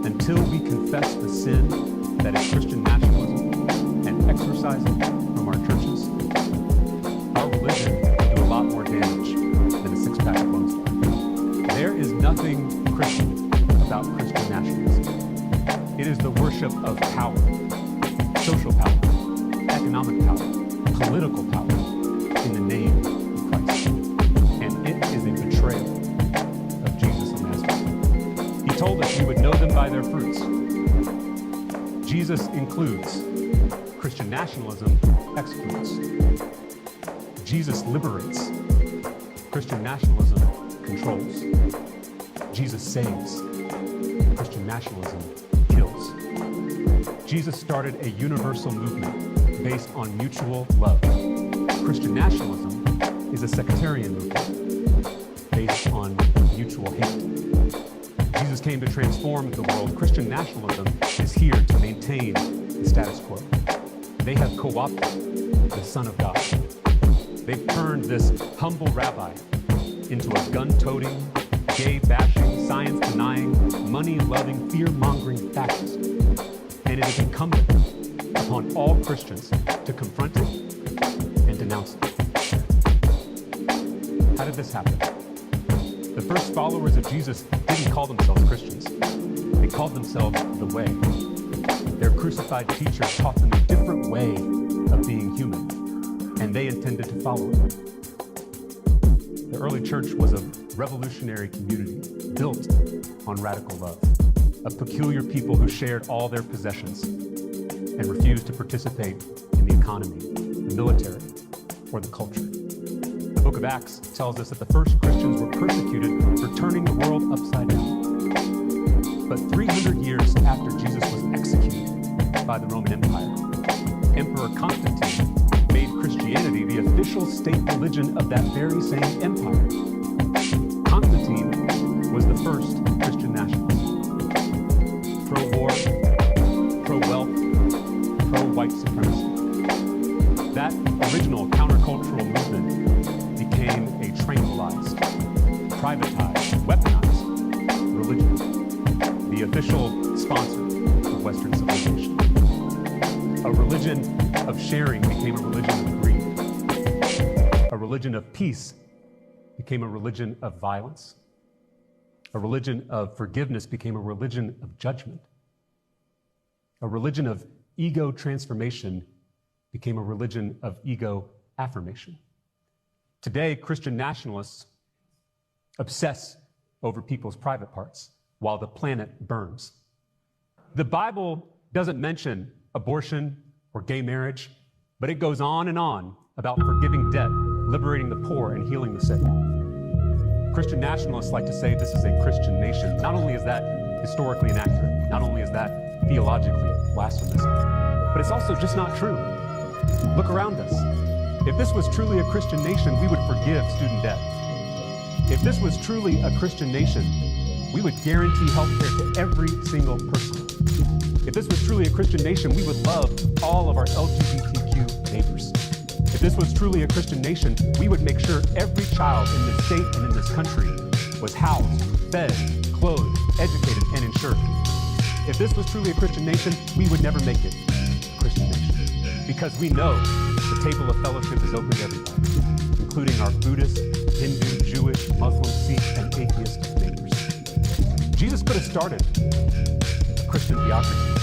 until we confess the sin that is Christian nationalism and exorcise it from our churches, our religion will do a lot more damage than a six-pack of Lone Star. There is nothing Christian about Christian nationalism. It is the worship of power, social power, economic power, political power in the name of Christ. And it is a betrayal of Jesus of Nazareth. He told us we would know them by their fruits. Jesus includes. Christian nationalism excludes. Jesus liberates. Christian nationalism controls. Jesus saves. Christian nationalism kills. Jesus started a universal movement based on mutual love. Christian nationalism is a sectarian movement based on mutual hate. Jesus came to transform the world. Christian nationalism is here to maintain the status quo. They have co-opted the Son of God. They've turned this humble rabbi into a gun-toting, gay-bashing, science-denying, money-loving, fear-mongering fascist. And it is incumbent upon all Christians to confront it and denounce it. How did this happen? The first followers of Jesus didn't call themselves Christians. They called themselves the Way. Their crucified teacher taught them a different way of being human, and they intended to follow it. The early church was a revolutionary community built on radical love, of peculiar people who shared all their possessions and refused to participate in the economy, the military, or the culture. The book of Acts tells us that the first Christians were persecuted for turning the world upside down. But 300 years after Jesus was executed by the Roman Empire, Emperor Constantine made Christianity the official state religion of that very same empire. Constantine was the first Christian nationalist. Pro-war, pro-wealth, pro-white supremacy. That original countercultural movement became a tranquilized, privatized, weaponized religion, the official sponsor of Western civilization. A religion of sharing became a religion of greed. A religion of peace became a religion of violence. A religion of forgiveness became a religion of judgment. A religion of ego transformation became a religion of ego affirmation. Today, Christian nationalists obsess over people's private parts while the planet burns. The Bible doesn't mention abortion or gay marriage, but it goes on and on about forgiving debt, liberating the poor, and healing the sick. Christian nationalists like to say this is a Christian nation. Not only is that historically inaccurate, not only is that theologically blasphemous, but it's also just not true. Look around us. If this was truly a Christian nation, we would forgive student debt. If this was truly a Christian nation, we would guarantee health care to every single person. If this was truly a Christian nation, we would love all of our LGBTQ neighbors. If this was truly a Christian nation, we would make sure every child in this state and in this country was housed, fed, clothed, educated, and insured. If this was truly a Christian nation, we would never make it a Christian nation. Because we know the table of fellowship is open to everybody, including our Buddhist, Hindu, Jewish, Muslim, Sikh, and atheist neighbors. Jesus could have started a Christian theocracy,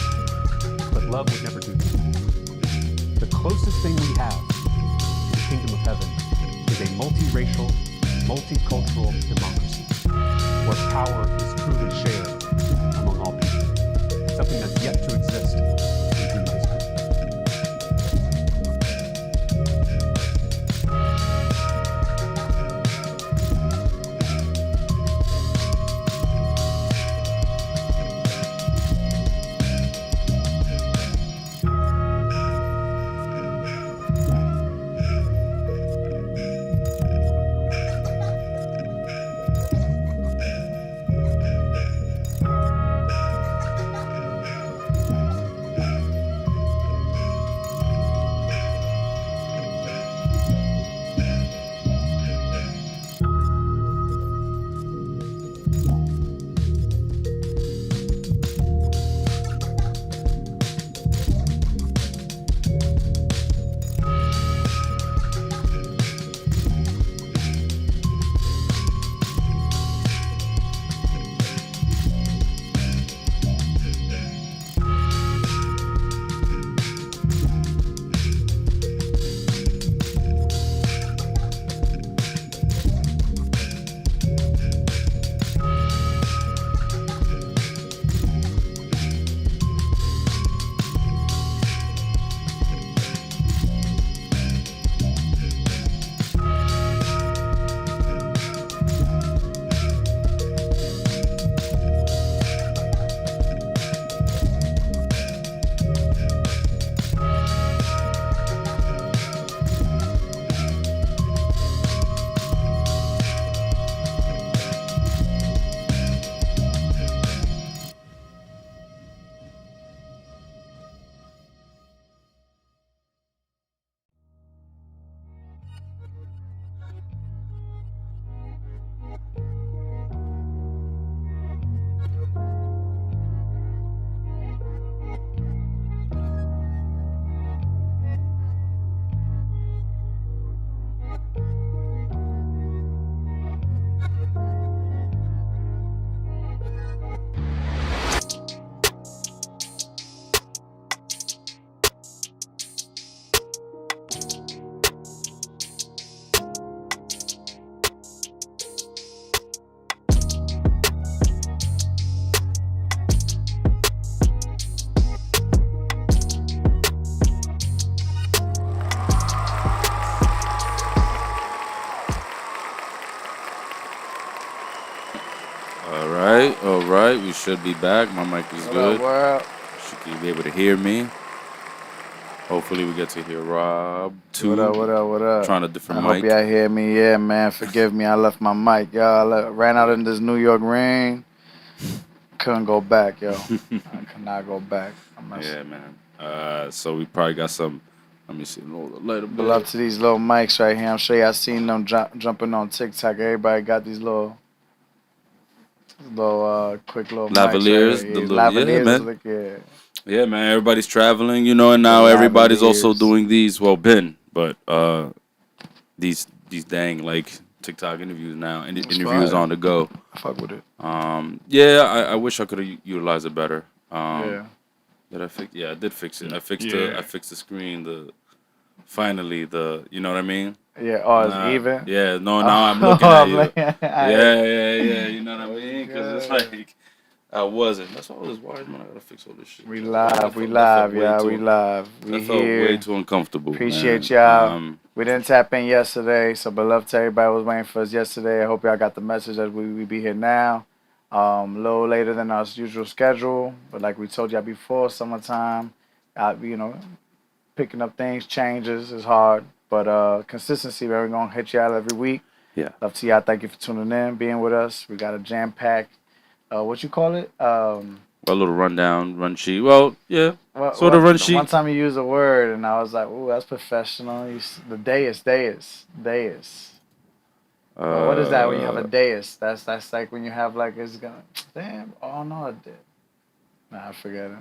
but love would never do that. The closest thing we have to the kingdom of heaven is a multiracial, multicultural democracy where power is truly shared among all people, something that's yet to exist in human history. right. We should be back. My mic is good. What up? Should be able to hear me. Hopefully, we get to hear Rob too. What up? Trying a different I mic. hope y'all hear me. Yeah, man. Forgive me. I left my mic, y'all. I ran out in this New York rain. Couldn't go back, yo. I could not go back. Yeah, man. So we probably got some. Let me see. Later, but love to these little mics right here. I'm sure y'all seen them jumping on TikTok. Everybody got these little quick little lavaliers. Mics right here. Yeah, man. Like, yeah. Yeah, man. Everybody's traveling, you know, and now everybody's also doing these. Well, but these dang like TikTok interviews now and interviews on the go. I fuck with it. Yeah, I wish I could have utilized it better. Yeah. Did I fix? Yeah, I did fix it. I fixed the screen. Finally you know what I mean? Yeah. Oh, it's even. Yeah. No, now I'm looking at you. Yeah. You know what I mean? Because it's like I wasn't. That's all this wires, man. I gotta fix all this shit. We live, y'all. We live. We felt here. Way too uncomfortable. Appreciate y'all. We didn't tap in yesterday, so but love to everybody who was waiting for us yesterday. I hope y'all got the message that we be here now. A little later than our usual schedule, but like we told y'all before, summertime, you know, picking up things changes is hard, but consistency, we're gonna hit y'all every week. Yeah. Love to y'all. Thank you for tuning in, being with us. We got a jam-packed. What you call it? A little run sheet. Well, yeah, sort of run sheet. One time you used a word, and I was like, "Ooh, that's professional." The dais. What is that when you have a dais? That's like when you have like it's gonna. Damn. Oh no, it did. Nah, forget it.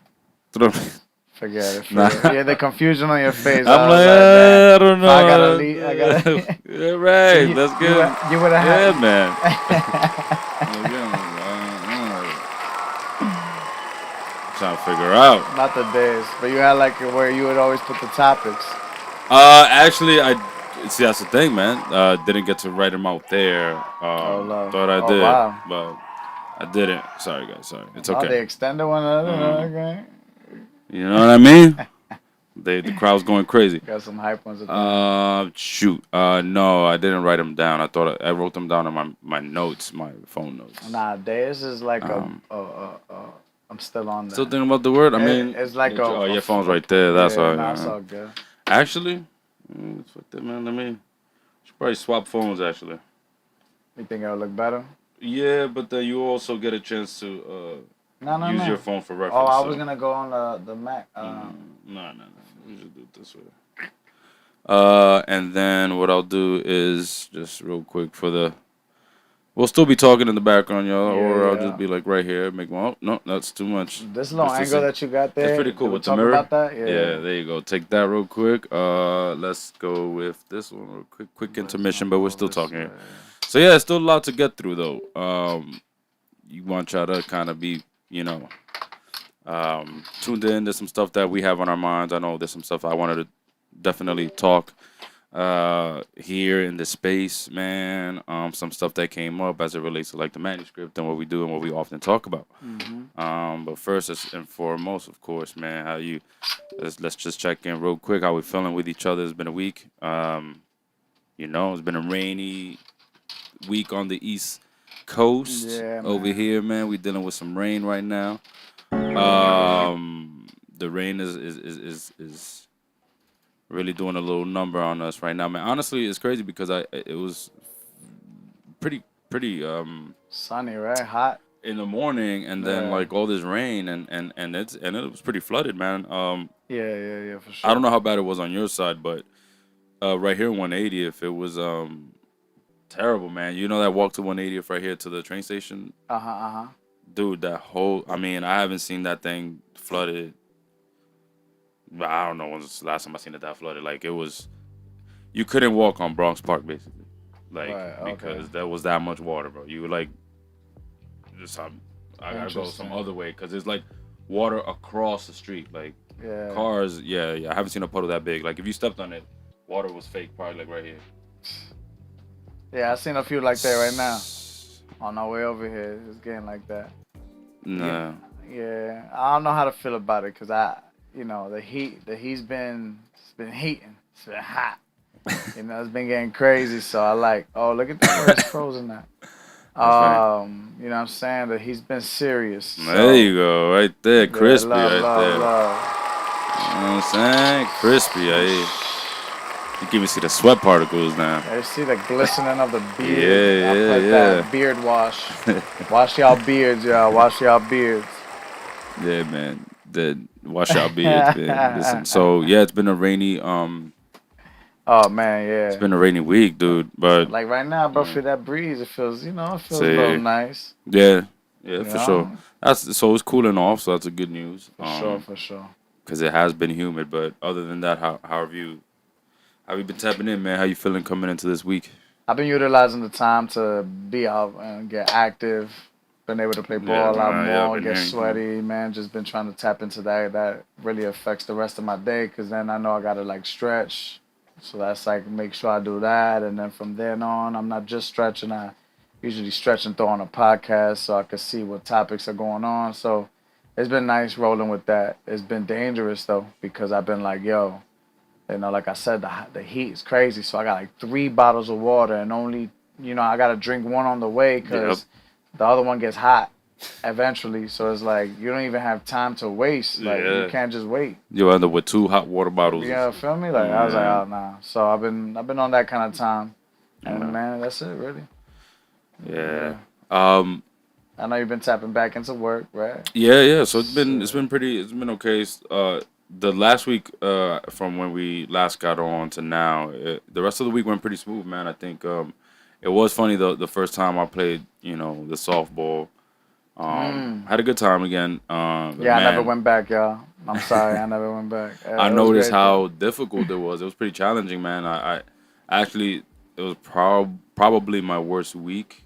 Forget it. Yeah, the confusion on your face. I'm like, I don't know. I gotta leave. I gotta. Yeah, right. So that's good. You would have had. Yeah, man. Trying to figure out. Not the days, but you had like where you would always put the topics. Actually, see that's the thing, man. Didn't get to write them out there. Thought I did, but I didn't. Sorry, guys. Sorry. It's okay. The extended one. Okay. You know what I mean? The crowd's going crazy. Got some hype ones. Shoot. No, I didn't write them down. I thought I wrote them down in my notes, my phone notes. Nah, days is like I'm still on that. Still thinking about the word? I mean, it's like your phone's right there. That's why. Nah, it's all good. Actually, fuck that, man. Should probably swap phones, actually. You think it'll look better? Yeah, but then you also get a chance to use your phone for reference. Oh, I was gonna go on the Mac. No. We should do it this way. And then what I'll do is just real quick for the. We'll still be talking in the background, y'all, or I'll just be like right here. Make one. Oh, no, that's too much. This little angle that you got there. It's pretty cool with the mirror. About that? Yeah, there you go. Take that real quick. Let's go with this one real quick intermission, but we're still talking here. So yeah, still a lot to get through though. You want y'all to kind of be, you know, tuned in. There's some stuff that we have on our minds. I know there's some stuff I wanted to definitely talk here in the space, man. Some stuff that came up as it relates to like the manuscript and what we do and what we often talk about. But first and foremost, of course, man, how you? Let's just check in real quick. How we feeling with each other? It's been a week. You know, it's been a rainy week on the East Coast. Over here, man. We dealing with some rain right now. The rain is really doing a little number on us right now, man. Honestly, it's crazy because it was pretty sunny, right? Hot in the morning, and then like all this rain, and it was pretty flooded, man. Yeah, for sure. I don't know how bad it was on your side, but right here in 180th, it was terrible, man. You know that walk to 180th right here to the train station? Dude, that whole, I mean, I haven't seen that thing flooded. I don't know when's the last time I seen it that flooded. Like, it was, you couldn't walk on Bronx Park, basically. Like, because there was that much water, bro. You were like, just, I gotta go some other way, because it's like water across the street. Like, cars, I haven't seen a puddle that big. Like, if you stepped on it, water was fake, probably like right here. Yeah, I seen a few like that right now. On our way over here, it's getting like that. Nah. Yeah, I don't know how to feel about it, because the heat's been heating. It's been hot. You know, it's been getting crazy. So I like, oh, look at that, where it's frozen now. You know what I'm saying? That he's been serious. There you go, right there, crispy, love, right love, there. love. You know what I'm saying? Crispy, you can even see the sweat particles now. Yeah, you see the glistening of the beard. Yeah, I put that beard wash. Wash y'all beards, y'all. Wash y'all beards. Yeah, man. Wash out beards, man. Listen, so yeah, it's been a rainy Oh man, it's yeah. been a rainy week, dude. But Like right now, bro, feel that breeze. It feels, it feels a see, little nice. yeah, You for sure. know? So it's cooling off, so that's a good news. For sure. Because it has been humid. But other than that, how have you been tapping in, man? How you feeling coming into this week? I've been utilizing the time to be out and get active. Been able to play ball a lot more, get sweaty, man. Just been trying to tap into that. That really affects the rest of my day, because then I know I gotta like stretch. So that's like make sure I do that, and then from then on, I'm not just stretching. I usually stretch and throw on a podcast so I can see what topics are going on. So it's been nice rolling with that. It's been dangerous though, because I've been like, yo, like I said, the heat is crazy. So I got like 3 bottles of water, and only, I got to drink one on the way, because the other one gets hot eventually. So it's like you don't even have time to waste. Like you can't just wait. You end up with 2 hot water bottles. Yeah, feel me? Like I was like, oh nah. So I've been on that kind of time, and man, that's it really. Yeah. I know you've been tapping back into work, right? Yeah. So it's been okay. The last week, from when we last got on to now, the rest of the week went pretty smooth, man. I think it was funny the first time I played, the softball. Had a good time again. I never went back, y'all. I'm sorry, I never went back. I noticed how difficult it was. It was pretty challenging, man. I actually, it was probably my worst week.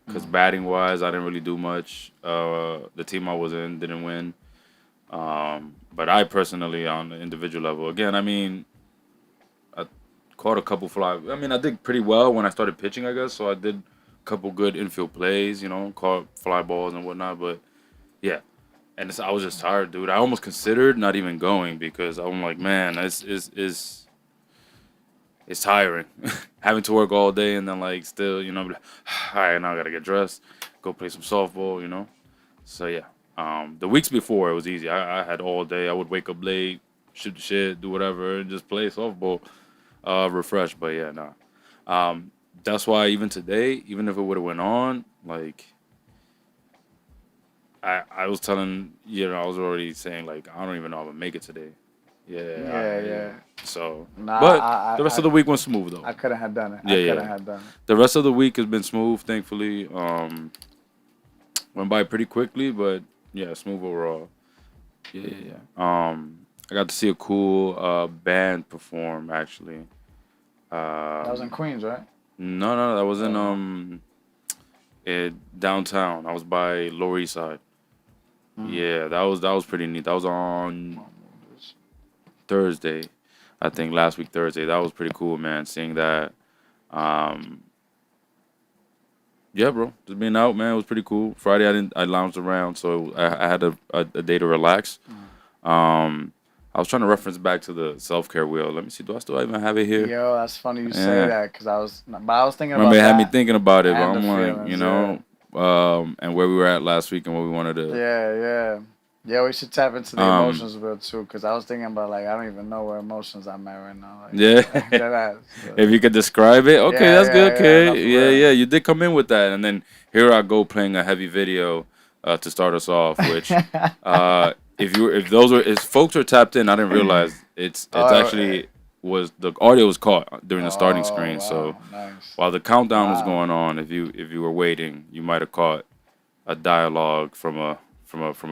Because batting wise, I didn't really do much. The team I was in didn't win. But I personally, on the individual level, again, I mean, I caught a couple fly. I mean, I did pretty well when I started pitching, I guess. So I did a couple good infield plays, caught fly balls and whatnot. But yeah, and I was just tired, dude. I almost considered not even going, because I'm like, man, it's tiring. Having to work all day and then like still, all right, now I gotta get dressed, go play some softball, So yeah. The weeks before it was easy. I had all day. I would wake up late, shoot the shit, do whatever, and just play softball, refresh. But yeah, nah. That's why even today, even if it would have went on, like I was telling, I was already saying like I don't even know if I'll make it today. Yeah. So, but the rest of the week went smooth though. I couldn't have done it. Have done it. The rest of the week has been smooth, thankfully. Went by pretty quickly, but yeah, smooth overall. Yeah. I got to see a cool band perform actually. That was in Queens, right? No, that was in downtown. I was by Lower East Side. Yeah, that was pretty neat. That was on Thursday, I think last week Thursday. That was pretty cool, man. Seeing that. Yeah, bro. Just being out, man. It was pretty cool. Friday, I lounged around, so I had a day to relax. I was trying to reference back to the self-care wheel. Let me see. Do I still even have it here? Yo, that's funny you say that, because I was thinking about that. It had me thinking about it, but I'm like, and where we were at last week and what we wanted to. Yeah, we should tap into the emotions wheel too, because I was thinking about like I don't even know where emotions I'm at right now. Like, If you could describe it, okay, that's good. Okay, yeah, you did come in with that, and then here I go playing a heavy video to start us off. Which, if folks are tapped in, I didn't realize it's actually was the audio was caught during the starting screen. Wow, so while the countdown was going on, if you were waiting, you might have caught a dialogue from a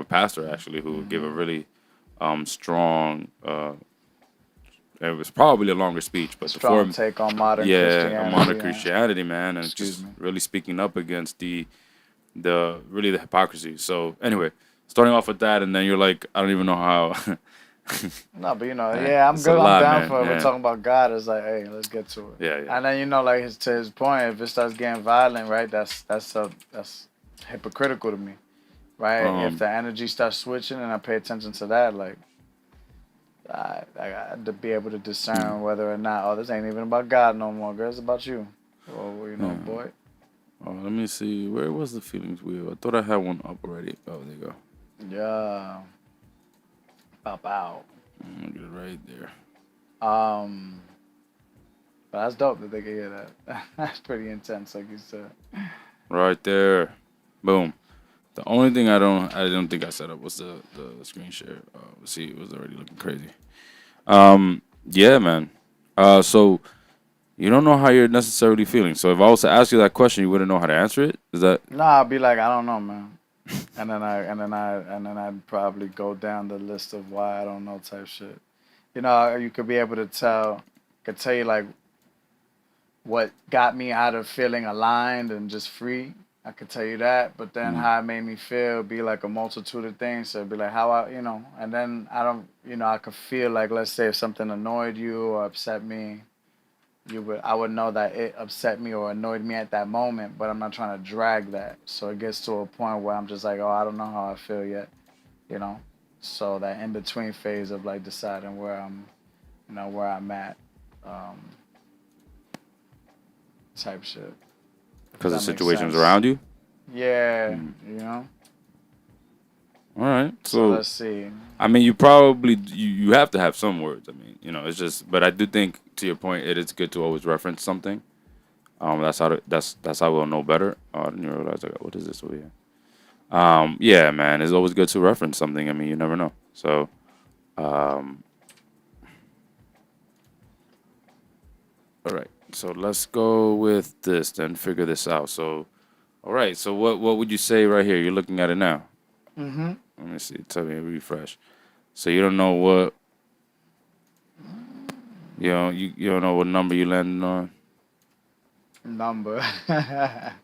pastor actually who gave a really strong. It was probably a longer speech, but strong take on modern Christianity. On modern Christianity, man, and just really speaking up against the hypocrisy. So anyway, starting off with that, and then you're like, I don't even know how. No, but I'm good. I'm down for it. We're talking about God. It's like, hey, let's get to it. Yeah. And then like to his point, if it starts getting violent, right? That's hypocritical to me. Right, if the energy starts switching and I pay attention to that, like I got to be able to discern whether or not, this ain't even about God no more, girl. It's about you. Well, boy. Oh, let me see. Where was the feelings wheel? I thought I had one up already. Oh, there you go. Yeah. Pop out. I'm gonna get it right there. But that's dope that they can hear that. That's pretty intense, like you said. Right there. Boom. The only thing I don't think I set up was the screen share. See, it was already looking crazy. Yeah, man. So you don't know how you're necessarily feeling. So if I was to ask you that question, you wouldn't know how to answer it. Is that? Nah, I'd be like, I don't know, man. And then I'd probably go down the list of why I don't know type shit. You know, you could be able to could tell you like what got me out of feeling aligned and just free. I could tell you that, but then how it made me feel be like a multitude of things. So it'd be like how I, you know, and then I don't, you know, I could feel like, let's say if something annoyed you or upset me, I would know that it upset me or annoyed me at that moment, but I'm not trying to drag that. So it gets to a point where I'm just like, oh, I don't know how I feel yet, you know. So that in between phase of like deciding where I'm, you know, where I'm at, type shit. Because the That makes situations sense. around you. Yeah, you know. All right. So So let's see. I mean, you probably you have to have some words. I mean, you know, it's just. But I do think, to your point, it is good to always reference something. That's how we'll know better. Oh, I didn't realize I got what is this over here. Yeah, man, it's always good to reference something. I mean, you never know. So, all right. So let's go with this then. Figure this out. So, all right. So what would you say right here? You're looking at it now. Mm-hmm. Let me see. Tell me refresh. So you don't know what. You don't know what number you landing on. Number.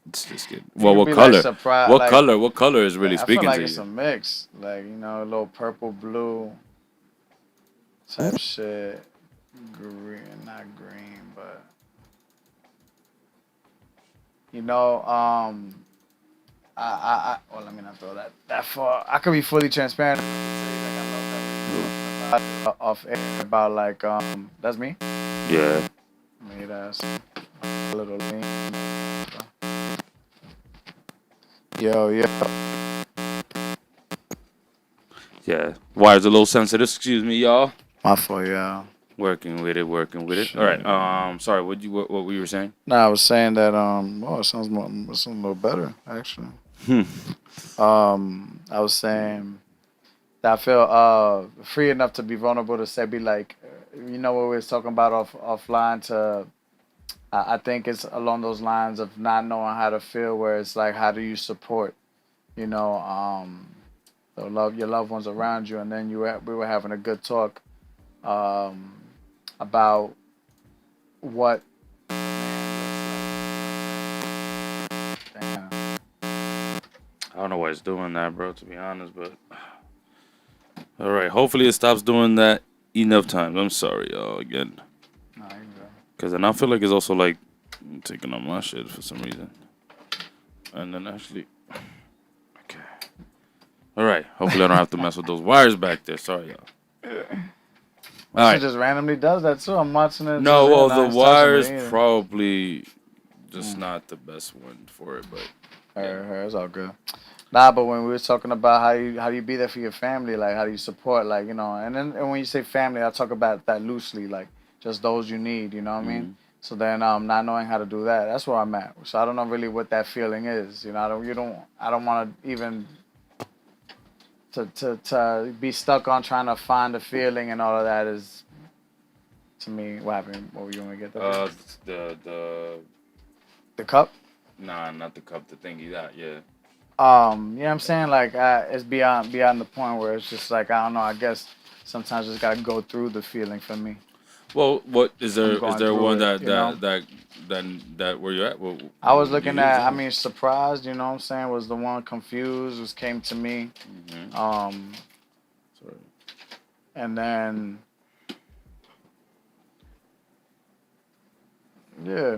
It's just kidding. You Well, could what be like color? surprised. What Like color? What color is really I feel speaking like to it's you? a mix. Like, you know, a little purple, blue type shit. Green, not green, but you know, well, let me not throw that far. I could be fully transparent. Off air about like that's me. Yeah. Made us a little lean. Yo. Yeah. Wires a little sensitive. Excuse me, y'all. My fault, yeah. Working with it. Working with it. All Shit. right. Sorry. What were you saying? No, I was saying that oh, it sounds a little better actually. Hmm. I was saying that I feel free enough to be vulnerable to say, be like, you know what we was talking about offline to. I think it's along those lines of not knowing how to feel, where it's like, how do you support, you know, your loved ones around you, and then we were having a good talk, about what. Damn. I don't know why it's doing that, bro. To be honest, but all right. Hopefully, it stops doing that enough times. I'm sorry, y'all, again. Nah, you go. Because then I feel like it's also like taking on my shit for some reason. And then actually, okay. All right. Hopefully, I don't have to mess with those wires back there. Sorry, y'all. All She right. just randomly does that too. I'm watching it. No, well, I the ain't touching wires it either. probably just not the best one for it, but It's all good. Nah, but when we were talking about how you be there for your family, like how do you support, like, you know, and when you say family, I talk about that loosely, like just those you need, you know what I mean? So then not knowing how to do that, that's where I'm at. So I don't know really what that feeling is, you know. I don't want to even to be stuck on trying to find a feeling and all of that is, to me, what happened. What were you gonna get that? The cup. nah, not the cup, the thingy that, yeah. You know what I'm saying? Like, it's beyond the point where it's just like, I don't know. I guess sometimes just gotta go through the feeling for me. Well, what is I'm there? Is going there through one it, you know. that where you're at? I was What looking you at. I saying? mean, surprised. You know what I'm saying? Was the one confused? Was came to me. Sorry. And then yeah,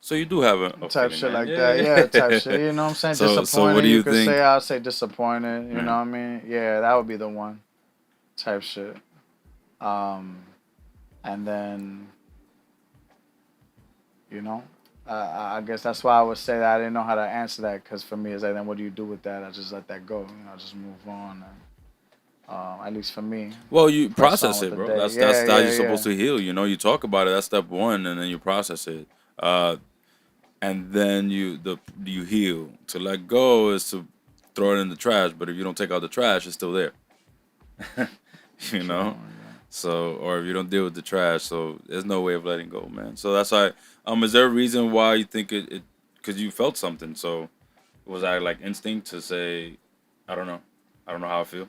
So you do have a type feeling, shit man. like that. Yeah, type shit. You know what I'm saying? So what Disappointed. do You you could think? say, I'll say disappointed. You know Yeah. what I mean? Yeah, that would be the one. Type shit. And then, you know, I guess that's why I would say that I didn't know how to answer that, because for me it's like, then what do you do with that? I just let that go, I just move on. And, at least for me. Well, you Press on process with it, the bro. day. That's how you're Yeah. supposed to heal. You talk about it. That's step one, and then you process it. And then you heal. To let go is to throw it in the trash. But if you don't take out the trash, it's still there. you know. So, or if you don't deal with the trash, so there's no way of letting go, man. So that's why. Is there a reason why you think it? Because you felt something. So was that like instinct to say, I don't know, how I feel,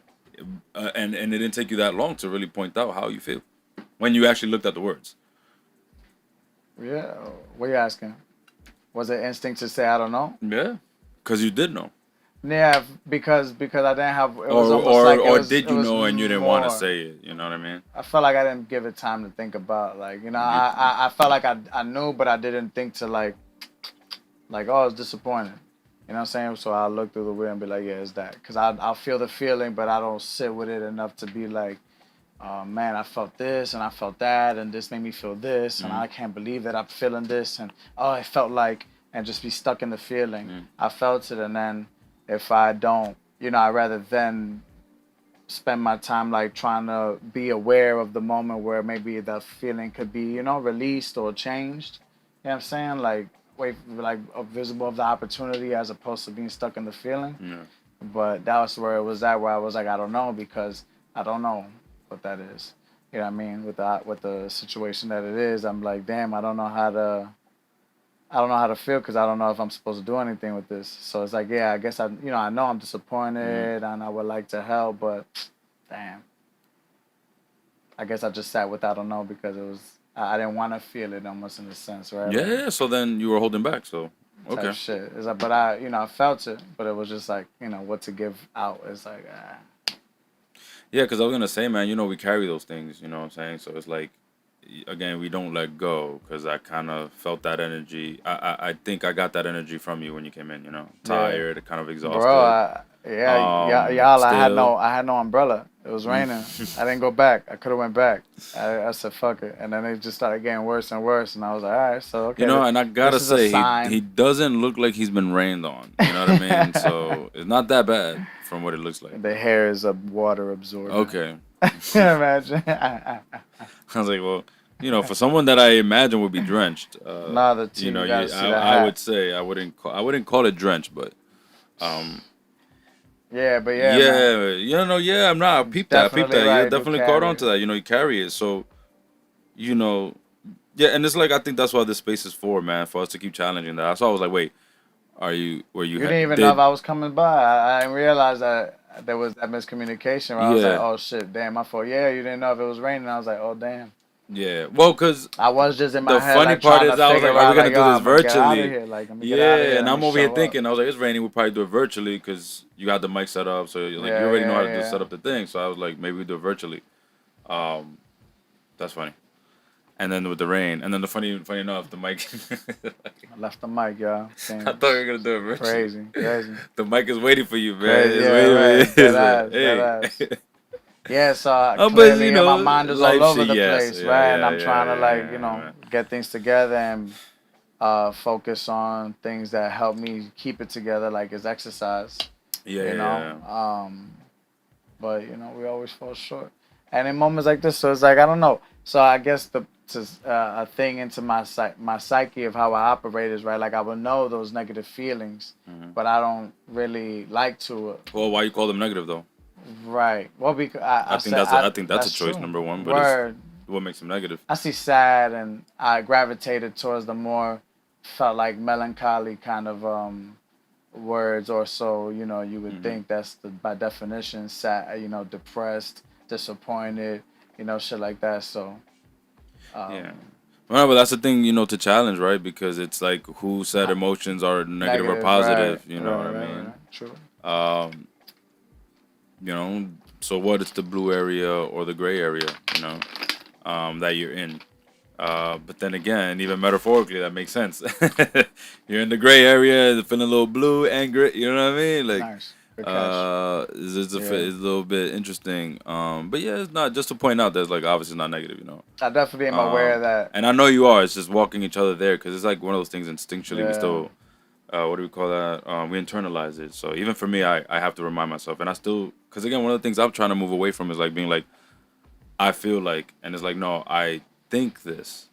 and it didn't take you that long to really point out how you feel when you actually looked at the words. Yeah. What are you asking? Was it instinct to say I don't know? Yeah, because you did know. Yeah, because I didn't have. It was almost like Or it was, did you it was know and you didn't want to more. say it? You know what I mean? I felt like I didn't give it time to think about. Like, I felt like I knew, but I didn't think to like oh, I was disappointed. You know what I'm saying? So I look through the wheel and be like, yeah, it's that. Because I'll feel the feeling, but I don't sit with it enough to be like, man, I felt this and I felt that, and this made me feel this, and I can't believe that I'm feeling this, and oh, it felt like, and just be stuck in the feeling. I felt it, and then if I don't, I'd rather then spend my time like trying to be aware of the moment where maybe the feeling could be, released or changed. You know what I'm saying? Like wait, like visible of the opportunity as opposed to being stuck in the feeling. Yeah. But that was where it was at, where I was like, I don't know, because I don't know what that is. You know what I mean? With the situation that it is, I'm like, damn, I don't know how to feel, because I don't know if I'm supposed to do anything with this. So it's like, yeah, I guess I know I'm disappointed and I would like to help, but damn. I guess I just sat with I don't know, because it was I didn't want to feel it almost, in a sense, right? Yeah. So then you were holding back. So okay. Type shit. It's like, but I felt it, but it was just like, what to give out. It's like, Yeah, because I was gonna say, man, we carry those things. You know what I'm saying? So it's like, again, we don't let go, because I kind of felt that energy. I think I got that energy from you when you came in. Tired, kind of exhausted. bro, y'all. Still. I had no umbrella. It was raining. I didn't go back. I could have went back. I said fuck it, and then it just started getting worse and worse. And I was like, all right, so okay. And I gotta this is a say, sign. he doesn't look like he's been rained on. You know what I mean? So it's not that bad from what it looks like. The hair is a water absorber. Okay. Imagine. I was like, well, for someone that I imagine would be drenched. Nah, the team. I would say I wouldn't call it drenched, but. Yeah, but yeah, I'm not. I peeped that. Right, You definitely caught on to that. You carry it, so. Yeah, and it's like, I think that's what this space is for, man, for us to keep challenging that. So I was like, wait, were you? You didn't even know if I was coming by. I didn't realize that there was that miscommunication. Where I was like, oh shit, damn, my fault. Yeah, you didn't know if it was raining. I was like, oh damn. Yeah, well, because I was just in my head. The funny part is, I was like, are we gonna do this virtually? Yeah, and I'm over here thinking, I was like, it's raining, we'll probably do it virtually, because you got the mic set up, so you already know how to set up the thing. So I was like, maybe we do it virtually. That's funny. And then with the rain, and then funny enough, the mic. I left the mic, y'all. I thought we were gonna do it virtually. Crazy. The mic is waiting for you, man. Crazy, It's waiting. Hey. Yeah, so clearly my mind is all over the place, right? And I'm trying to get things together and focus on things that help me keep it together, like it's exercise. But we always fall short. And in moments like this, so it's like, I don't know. So I guess a thing into my psyche of how I operate is, right, like I would know those negative feelings, but I don't really like to. Well, why you call them negative though? Right. Well, because I think that's a choice, true. Number one. But what makes them negative? I see sad, and I gravitated towards the more felt like melancholy kind of words, or so. You would think that's by definition sad. Depressed, disappointed. Shit like that. So. Yeah. Well, but that's the thing, to challenge, right? Because it's like, who said emotions are negative or positive? Right. You know what I mean? Right. True. So what is the blue area or the gray area, that you're in? But then again, even metaphorically, that makes sense. You're in the gray area, feeling a little blue, angry, you know what I mean? Like, nice. Good catch. It's a Yeah. it's a little bit interesting. But yeah, it's not just to point out that it's like obviously not negative, you know. I definitely am aware of that. And I know you are. It's just walking each other there because it's like one of those things instinctually we Yeah. still, what do we call that? We internalize it. So even for me, I have to remind myself, and I still, because again, one of the things I'm trying to move away from is like being like, I feel like, and it's like, no, I think this,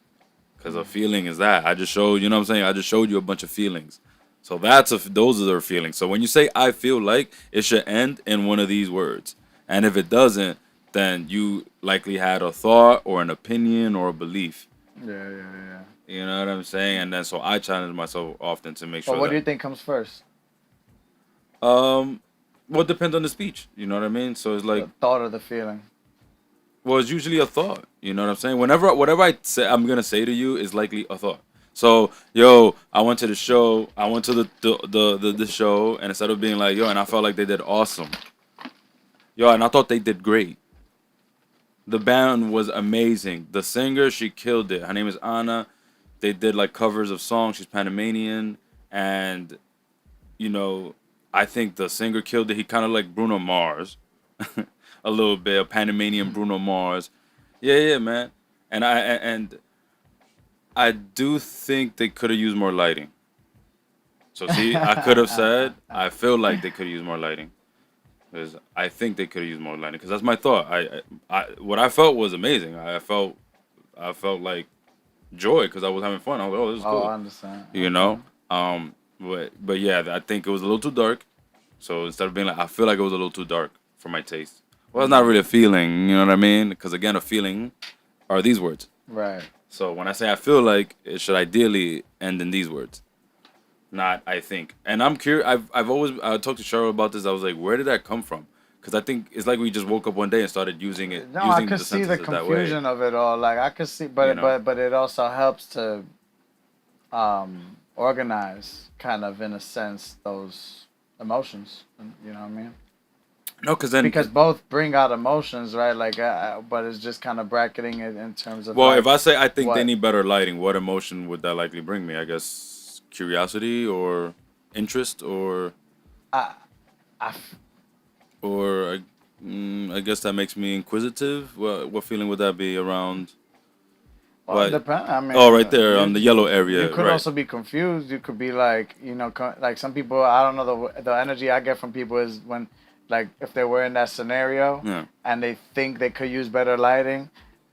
because a feeling is that. I just showed, you know what I'm saying? I just showed you a bunch of feelings. So those are their feelings. So when you say I feel like, it should end in one of these words. And if it doesn't, then you likely had a thought or an opinion or a belief. Yeah. You know what I'm saying? And then so I challenge myself often to make sure. But what do you think comes first? Well, it depends on the speech. You know what I mean? So it's like, The thought or the feeling? well, it's usually a thought. You know what I'm saying? Whatever I say, I'm gonna say to you is likely a thought. So, yo, I went to the show. I went to the show, and instead of being like, yo, and I felt like they did awesome. Yo, and I thought they did great. The band was amazing. The singer, she killed it. Her name is Anna. They did like covers of songs. She's Panamanian, and you know, I think the singer killed it. He kind of like Bruno Mars, a little bit, a Panamanian Bruno Mars. Yeah, man. And I do think they could have used more lighting. So see, I could have said I feel like they could have used more lighting. Because I think they could have used more lighting. Because that's my thought. What I felt was amazing. I felt like joy because I was having fun. I was like, oh, this is cool. I understand. You know, but yeah, I think it was a little too dark. So instead of being like, I feel like it was a little too dark for my taste. Well, it's not really a feeling. You know what I mean? Because again, a feeling are these words. Right. So when I say I feel like, it should ideally end in these words, not I think. And I'm curious. I've always talked to Cheryl about this. I was like, where did that come from? Because I think it's like we just woke up one day and started using it. No, using I could see the sentences that way. confusion of it all. Like I could see, but You know? but it also helps to organize, kind of in a sense, those emotions. You know what I mean? No, Because both bring out emotions, right? Like, but it's just kind of bracketing it in terms of. Well, like, if I say I think they what? need better lighting, what emotion would that likely bring me? I guess curiosity or interest or I I guess that makes me inquisitive. What feeling would that be around? Well, it depends. I mean, Oh, right there on the yellow area. You could right. also be confused. You could be like, like some people. I don't know the energy I get from people is when, like, if they were in that scenario Yeah. and they think they could use better lighting,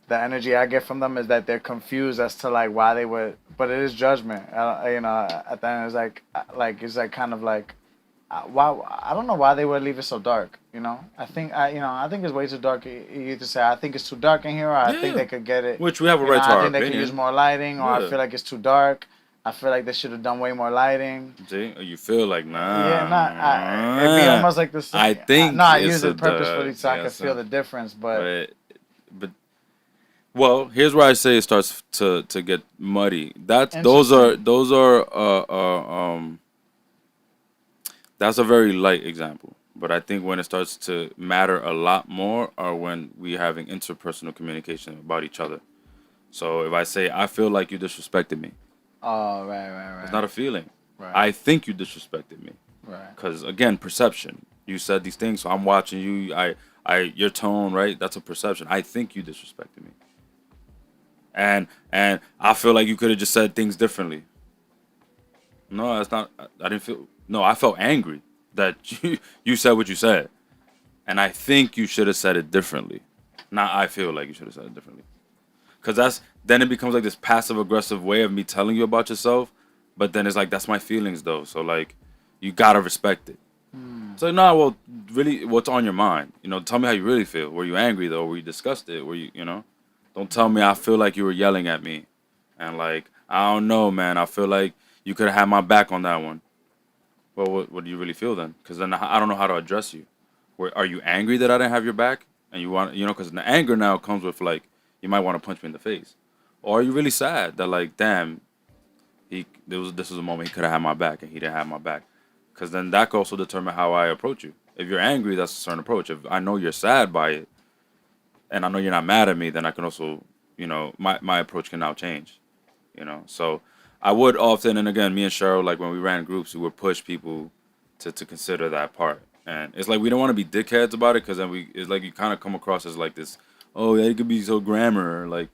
the energy I get from them is that they're confused as to like why they would. But it is judgment. At the end it's like kind of like, why I don't know why they would leave it so dark. I think it's way too dark. You either say I think it's too dark in here, or I think they could get it. Which we have a right to I our think they opinion. could use more lighting, or I Yeah. feel like it's too dark. I feel like they should have done way more lighting. See, you feel like nah. Yeah, it'd be almost like the same. I think I it's use it a purposefully so I yeah, can feel the difference. But well, here's where I say it starts to get muddy. Those are that's a very light example. But I think when it starts to matter a lot more are when we're having interpersonal communication about each other. So if I say I feel like you disrespected me, oh right. it's not a feeling. Right. I think you disrespected me. Right. Because again, perception. You said these things, so I'm watching you. Your tone, right? That's a perception. I think you disrespected me. And I feel like you could have just said things differently. No, that's not. I didn't feel. No, I felt angry that you said what you said, and I think you should have said it differently. Not I feel like you should have said it differently. Because then it becomes like this passive aggressive way of me telling you about yourself, but then it's like that's my feelings though. So like, you gotta respect it. So no, well, really, what's on your mind? Tell me how you really feel. Were you angry though? Were you disgusted? Were you, Don't tell me I feel like you were yelling at me, and like I don't know, man. I feel like you could have had my back on that one. Well, what do you really feel then? Because then I don't know how to address you. Are you angry that I didn't have your back, and you want, because the anger now comes with like you might want to punch me in the face, or are you really sad that like damn, this was a moment he could have had my back and he didn't have my back. Because then that could also determine how I approach you. If you're angry, that's a certain approach. If I know you're sad by it, and I know you're not mad at me, then I can also, my approach can now change. So I would often, and again, me and Cheryl, like when we ran groups, we would push people to consider that part. And it's like we don't want to be dickheads about it because then it's like you kind of come across as like this, oh yeah, it could be so grammar, like,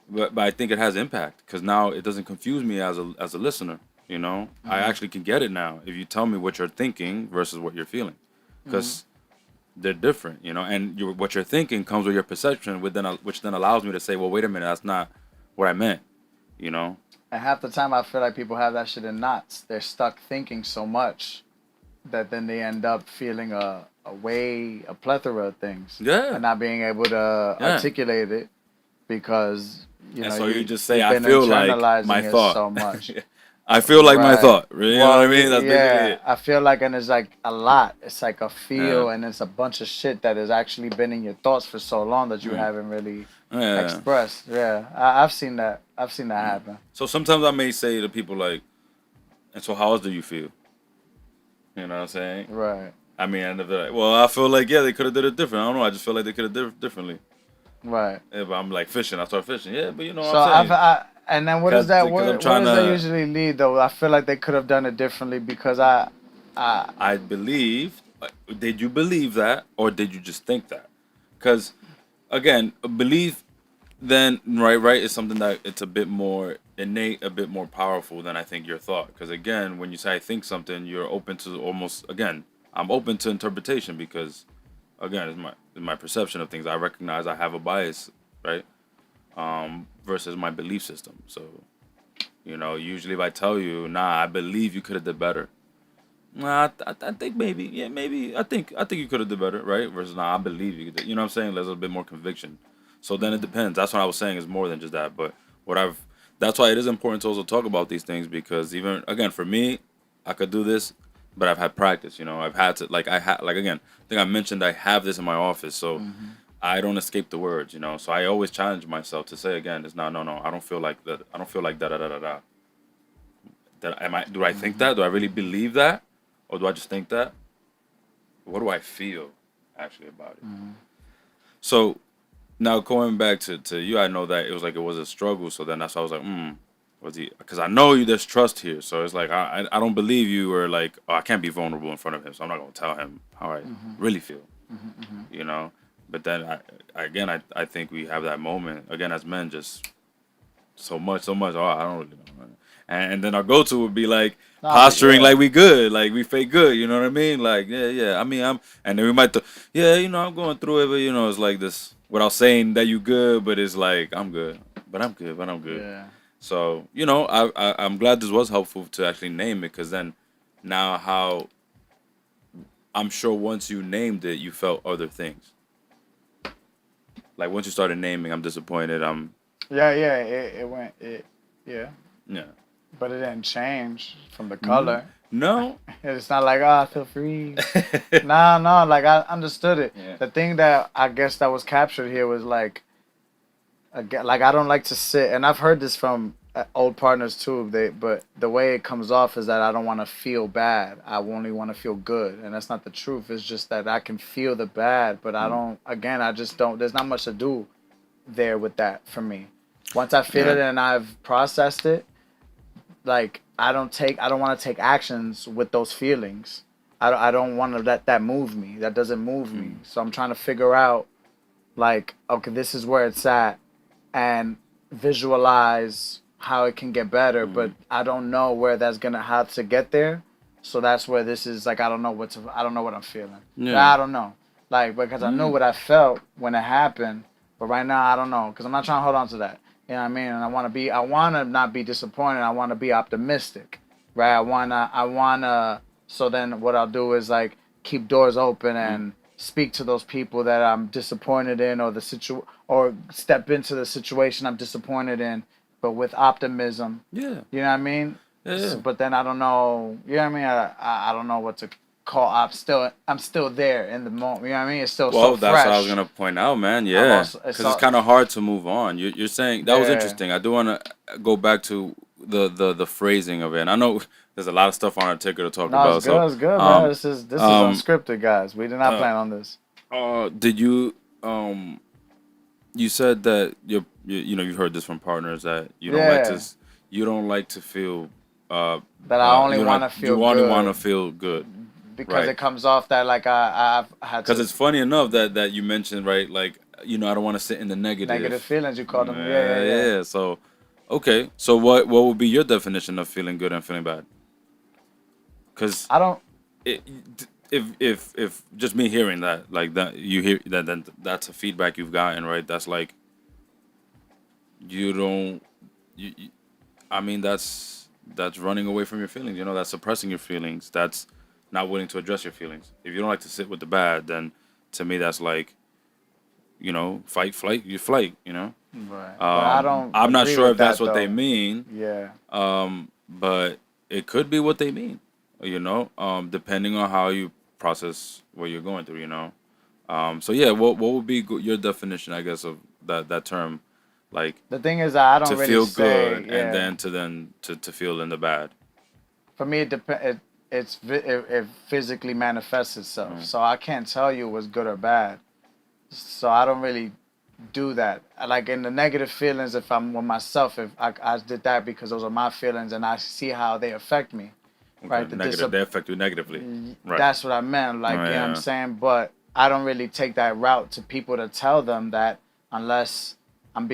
but I think it has impact because now it doesn't confuse me as a listener. You know, I actually can get it now if you tell me what you're thinking versus what you're feeling, because they're different. You know, and what you're thinking comes with your perception, which then allows me to say, well, wait a minute, that's not what I meant. You know. And half the time, I feel like people have that shit in knots. They're stuck thinking so much that then they end up feeling a plethora of things. Yeah. And not being able to articulate it because, you know, and so you just say, you've I been feel like internalizing my it thought. so much. I feel like my Right. thought. You know what I mean? That's basically it. I feel like, and it's like a lot. It's like a feel, and it's a bunch of shit that has actually been in your thoughts for so long that you haven't really expressed. Yeah, I've seen that. I've seen that happen. So sometimes I may say to people like, and so how else do you feel? You know what I'm saying? Right. I mean, and they're like, well, I feel like, yeah, they could have did it different. I don't know. I just feel like they could have did it differently. Right. Yeah, but I'm like fishing. I start fishing. Yeah, but you know So what I'm saying? and then what does that? What does trying that to- usually lead though? I feel like they could have done it differently because I believe. Did you believe that, or did you just think that? Because, again, a belief, then right is something that it's a bit more innate, a bit more powerful than I think your thought. Because again, when you say I think something, you're open to almost I'm open to interpretation because, again, it's my perception of things. I recognize I have a bias, right? Versus my belief system. So, you know, usually if I tell you, nah, I believe you could have did better. Nah, I think maybe, yeah, maybe. I think you could have did better, right? Versus, nah, I believe you could. You know what I'm saying? There's a bit more conviction. So then it depends. That's what I was saying is more than just that. But that's why it is important to also talk about these things because even again for me, I could do this, but I've had practice. You know, I've had to again. I think I mentioned I have this in my office, so I don't escape the words. You know, so I always challenge myself to say again, it's not no. I don't feel like that. I don't feel like da da da da da. Do I think that? Do I really believe that? Or do I just think that? What do I feel actually about it? So now going back to you, I know that it was a struggle. So then that's why I was like, was he? Because I know there's trust here. So it's like I don't believe you, or like I can't be vulnerable in front of him. So I'm not gonna tell him how I really feel. You know. But then I think we have that moment again as men, just so much. Oh, I don't really know. And then our go-to would be like posturing like we good, like we fake good. You know what I mean? Like yeah. I mean and then we might you know I'm going through it, but you know it's like this without saying that you good, but it's like I'm good. Yeah. So you know I'm glad this was helpful to actually name it because then now how I'm sure once you named it, you felt other things. Like once you started naming, I'm disappointed. It went yeah. But it didn't change from the color. No. It's not like, I feel free. No, like I understood it. Yeah. The thing that I guess that was captured here was like I don't like to sit, and I've heard this from old partners too, but the way it comes off is that I don't want to feel bad. I only want to feel good, and that's not the truth. It's just that I can feel the bad, but I don't, again, I just don't, there's not much to do there with that for me. Once I feel it and I've processed it, like I don't want to take actions with those feelings. I don't want to let that move me. That doesn't move me. So I'm trying to figure out like, okay, this is where it's at and visualize how it can get better, but I don't know where that's going to have to get there. So that's where this is like, I don't know what I'm feeling. I don't know. Like, because I knew what I felt when it happened, but right now I don't know, because I'm not trying to hold on to that. You know what I mean? And I want to not be disappointed. I want to be optimistic, right? I want to, so then what I'll do is like keep doors open and speak to those people that I'm disappointed in, or step into the situation I'm disappointed in, but with optimism. Yeah. You know what I mean? Yeah. So, but then I don't know, you know what I mean? I don't know what to call. I'm still there in the moment. You know what I mean? It's still so fresh. Well, that's what I was gonna point out, man. Yeah, because it's kind of hard to move on. You're saying that was interesting. I do want to go back to the phrasing of it. And I know there's a lot of stuff on our ticker to talk about. It's good, it's good, man. This is unscripted, guys. We did not plan on this. Did you you said that you heard this from partners that you don't like to feel that I only want to feel good. You only want to feel good. because Right. it comes off that like I've had Because to it's funny enough that you mentioned, right, like, I don't want to sit in the negative feelings. You call them, yeah. Yeah. So, okay. So what would be your definition of feeling good and feeling bad? Because I don't. if just me hearing that, like that, you hear that, then that's a feedback you've gotten, right? That's like you don't. I mean, that's running away from your feelings. That's suppressing your feelings. That's not willing to address your feelings. If you don't like to sit with the bad, then to me that's like, fight, flight, you flight. Right. But I don't. I'm not agree sure with if that's that, what they though. mean. Yeah. But it could be what they mean. Depending on how you process what you're going through. So yeah, what would be your definition, I guess, of that term, like The thing is, I don't to really feel say. good Yeah. and then to feel in the bad. For me, it depends. It physically manifests itself. So I can't tell you what's good or bad. So I don't really do that. Like in the negative feelings, if I'm with myself, if I did that because those are my feelings and I see how they affect me, right? Okay, negative, they affect you negatively. Right. That's what I meant. Like, Oh, you know what I'm yeah. saying? But I don't really take that route to people to tell them that unless I'm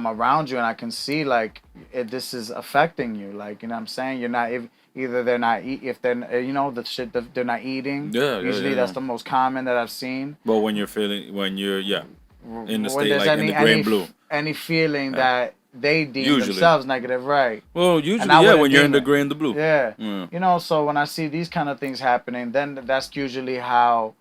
around you and I can see like this is affecting you. Like, you know what I'm saying? You're not, either they're not, if they're, the shit that they're not eating. Yeah, Usually that's the most common that I've seen. But when you're in the When state there's like in the gray and blue. any feeling that they deem Usually. themselves negative, right? Well, usually, And I yeah, wouldn't when you're deem in the it. gray and the blue. Yeah. So when I see these kind of things happening, then that's usually how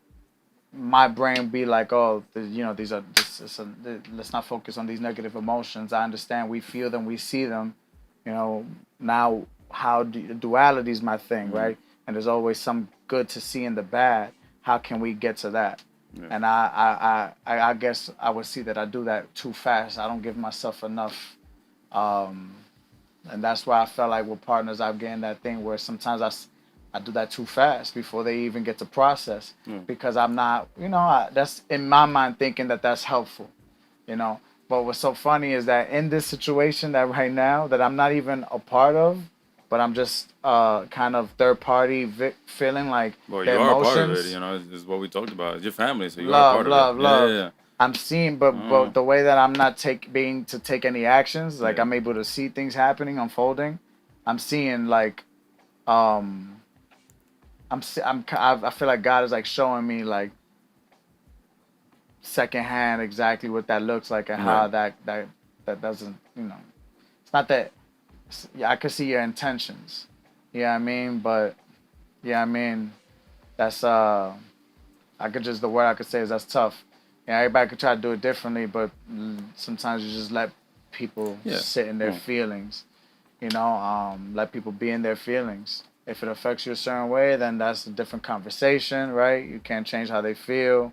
my brain be like, oh, let's not focus on these negative emotions. I understand we feel them, we see them. Now how duality is my thing, right? And there's always some good to see in the bad. How can we get to that? Yeah. And I guess I would see that I do that too fast. I don't give myself enough. And that's why I felt like with partners, I've gained that thing where sometimes I do that too fast before they even get to process because I'm not, that's in my mind thinking that that's helpful, But what's so funny is that in this situation that right now that I'm not even a part of, but I'm just kind of third party feeling like well, the you are emotions. a part of it, This is what we talked about. It's your family, so you love, are a part love, of it. love. Yeah. I'm seeing, but the way that I'm not being to take any actions, like I'm able to see things happening, unfolding. I'm seeing like, I feel like God is like showing me like secondhand exactly what that looks like and how that doesn't, it's not that. I could see your intentions. You know what I mean? But that's the word I could say is that's tough. Everybody could try to do it differently, but sometimes you just let people sit in their feelings. Let people be in their feelings. If it affects you a certain way, then that's a different conversation, right? You can't change how they feel.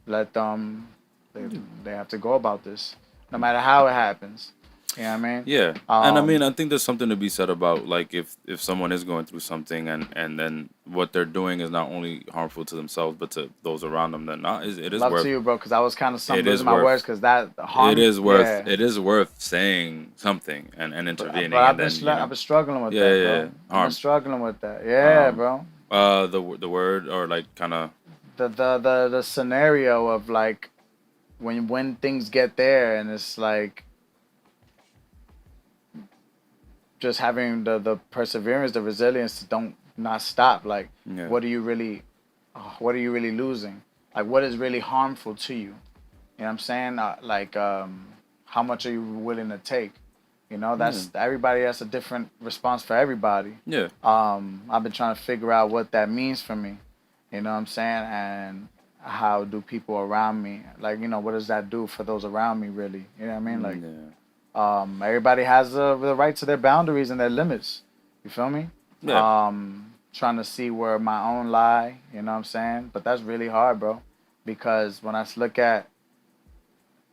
Let them. They have to go about this, no matter how it happens. You know what I mean? Yeah. And I mean, I think there's something to be said about like if someone is going through something and then what they're doing is not only harmful to themselves but to those around them, then it is love worth. To you, bro, because I was kind of losing my worth, words because that harm. It is worth saying something and intervening. But I've been struggling with that, bro. I've been struggling with that. Yeah, bro. The word or like kind of the scenario of like when things get there and it's like just having the perseverance, the resilience to not stop. Like, what are you really losing? Like, what is really harmful to you? You know what I'm saying? How much are you willing to take? That's everybody has a different response for everybody. Yeah. I've been trying to figure out what that means for me. You know what I'm saying? And how do people around me, like, what does that do for those around me, really? You know what I mean? Like, everybody has the right to their boundaries and their limits. You feel me? Yeah. Trying to see where my own lie, you know what I'm saying? But that's really hard, bro. Because when I look at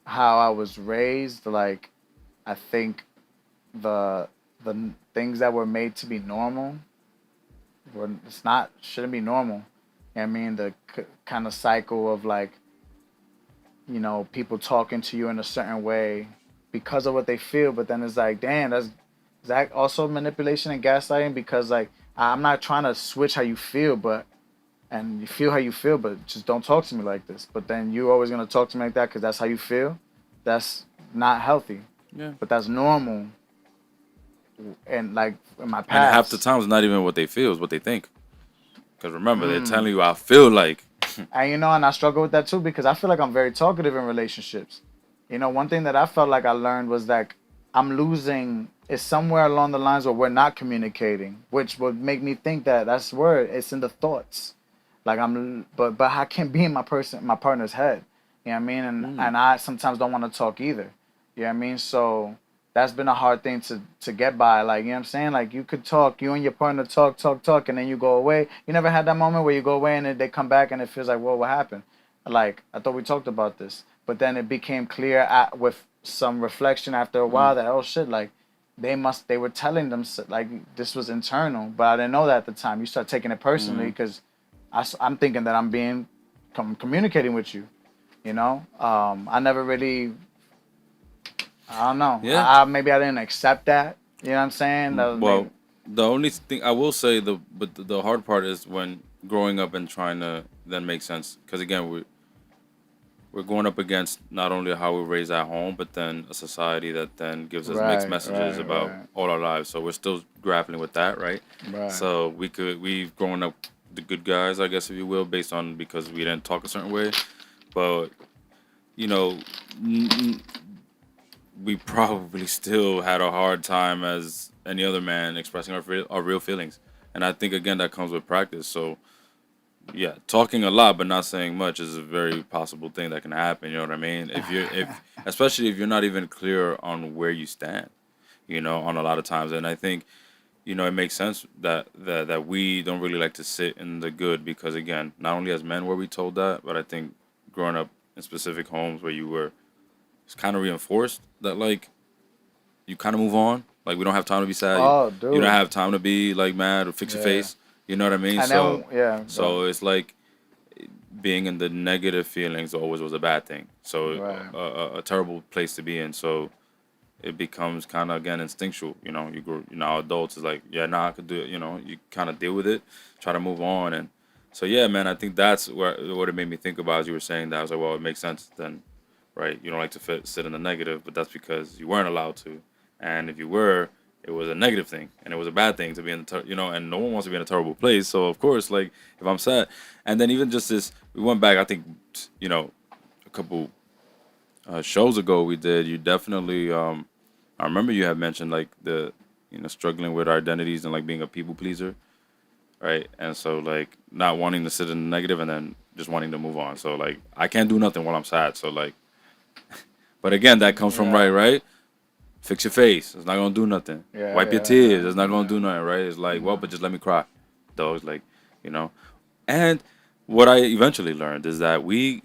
how I was raised, like, I think the things that were made to be normal shouldn't be normal. I mean, the kind of cycle of like, people talking to you in a certain way because of what they feel, but then it's like, damn, is that also manipulation and gaslighting? Because like, I'm not trying to switch how you feel, but and you feel how you feel, but just don't talk to me like this. But then you're always gonna talk to me like that because that's how you feel. That's not healthy. Yeah. But that's normal. And like in my past, And half the time it's not even what they feel, it's what they think. Because remember, they're telling you, I feel like. And you know, and I struggle with that too because I feel like I'm very talkative in relationships. You know, one thing that I felt like I learned was that I'm losing is somewhere along the lines where we're not communicating, which would make me think that that's where it's in the thoughts. Like but I can't be in my partner's head. You know what I mean? And I sometimes don't want to talk either. You know what I mean? So that's been a hard thing to get by. Like, you know what I'm saying? Like, you could talk, you and your partner talk, and then you go away. You never had that moment where you go away and then they come back and it feels like, whoa, what happened? Like, I thought we talked about this. But then it became clear with some reflection after a while that, oh shit, like, they were telling them, like, this was internal. But I didn't know that at the time. You start taking it personally because I'm thinking that I'm communicating with you, you know? I never really... I don't know. Yeah. Maybe I didn't accept that. You know what I'm saying? Well, the only thing I will say, the hard part is when growing up and trying to then make sense. Because again, we're going up against not only how we raise at home, but then a society that then gives us mixed messages about all our lives. So we're still grappling with that, right? Right. So we've grown up the good guys, I guess, if you will, because we didn't talk a certain way. But you know. We probably still had a hard time as any other man expressing our real feelings. And I think, again, that comes with practice. So, yeah, talking a lot but not saying much is a very possible thing that can happen. You know what I mean? Especially if you're not even clear on where you stand, you know, on a lot of times. And I think, you know, it makes sense that we don't really like to sit in the good because, again, not only as men were we told that, but I think growing up in specific homes where you were, it's kind of reinforced that, like, you kind of move on. Like, we don't have time to be sad. Oh, dude. You don't have time to be, like, mad or fix your face. You know what I mean? And so it's like being in the negative feelings always was a bad thing. So a terrible place to be in. So it becomes kind of, again, instinctual. You know, you grow, you know, adults is like, yeah, nah, I could do it. You know, you kind of deal with it, try to move on. And so, yeah, man, I think that's what it made me think about as you were saying that. I was like, well, it makes sense then. Right, you don't like to sit in the negative, but that's because you weren't allowed to, and if you were, it was a negative thing, and it was a bad thing to be in the, you know, and no one wants to be in a terrible place. So of course, like if I'm sad, and then even just this, we went back. I think, you know, a couple shows ago we did. You definitely, I remember you had mentioned like struggling with our identities and like being a people pleaser, right? And so like not wanting to sit in the negative and then just wanting to move on. So like I can't do nothing while I'm sad. So like. But again, that comes from right? Fix your face. It's not gonna do nothing. Wipe your tears. It's not gonna do nothing, right? It's like, well, but just let me cry. Though it's like, you know. And what I eventually learned is that we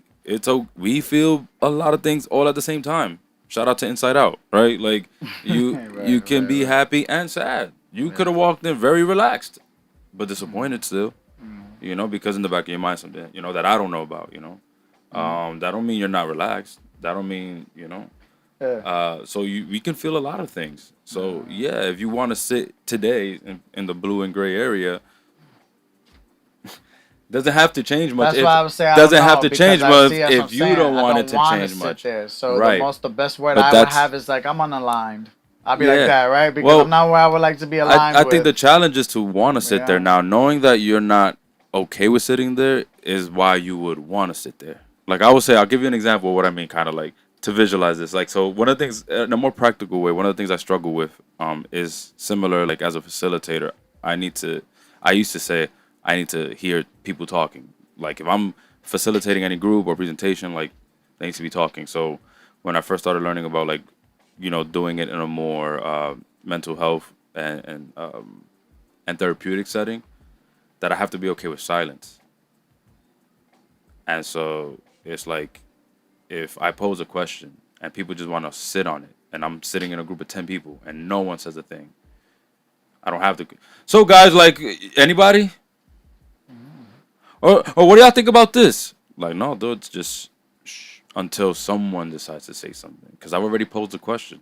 feel a lot of things all at the same time. Shout out to Inside Out, right? Like you can be happy and sad. You could have walked in very relaxed, but disappointed still. You know, because in the back of your mind something, you know, that I don't know about, you know. That don't mean you're not relaxed. That don't mean, you know. So we can feel a lot of things. So yeah, if you want to sit today in the blue and gray area, doesn't have to change much. That's why I was saying doesn't have to change much if you don't want it to change much. There. So right. The best word I would have is like I'm unaligned. I'll be like that, right? Because I'm not where I would like to be aligned. I think the challenge is to want to sit there now, knowing that you're not okay with sitting there is why you would want to sit there. Like I would say, I'll give you an example of what I mean, kind of like to visualize this. Like, so one of the things, in a more practical way, one of the things I struggle with is similar, like as a facilitator, I used to say, I need to hear people talking. Like if I'm facilitating any group or presentation, like they need to be talking. So when I first started learning about like, you know, doing it in a more mental health and therapeutic setting, that I have to be okay with silence. And so it's like, if I pose a question and people just want to sit on it, and I'm sitting in a group of 10 people and no one says a thing, I don't have to. So guys, like, anybody? Or what do y'all think about this? Like, no, dude, it's just shh, until someone decides to say something. Because I've already posed a question.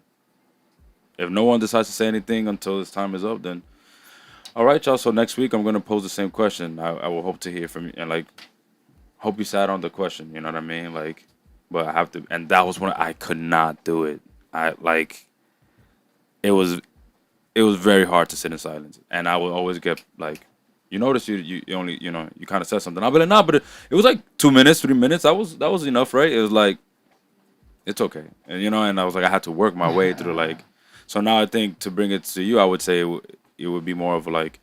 If no one decides to say anything until this time is up, then All right, y'all. So next week I'm gonna pose the same question. I will hope to hear from you and like hope you sat on the question. You know what I mean? Like, but I have to. And that was when I could not do it. I like it was very hard to sit in silence, and I would always get like. You notice you only you kind of said something. I'll be like nah, but it was like 2 minutes, 3 minutes. That was enough, right? It was like it's okay, and and I was like I had to work my way through like. So now I think to bring it to you, I would say it would be more of like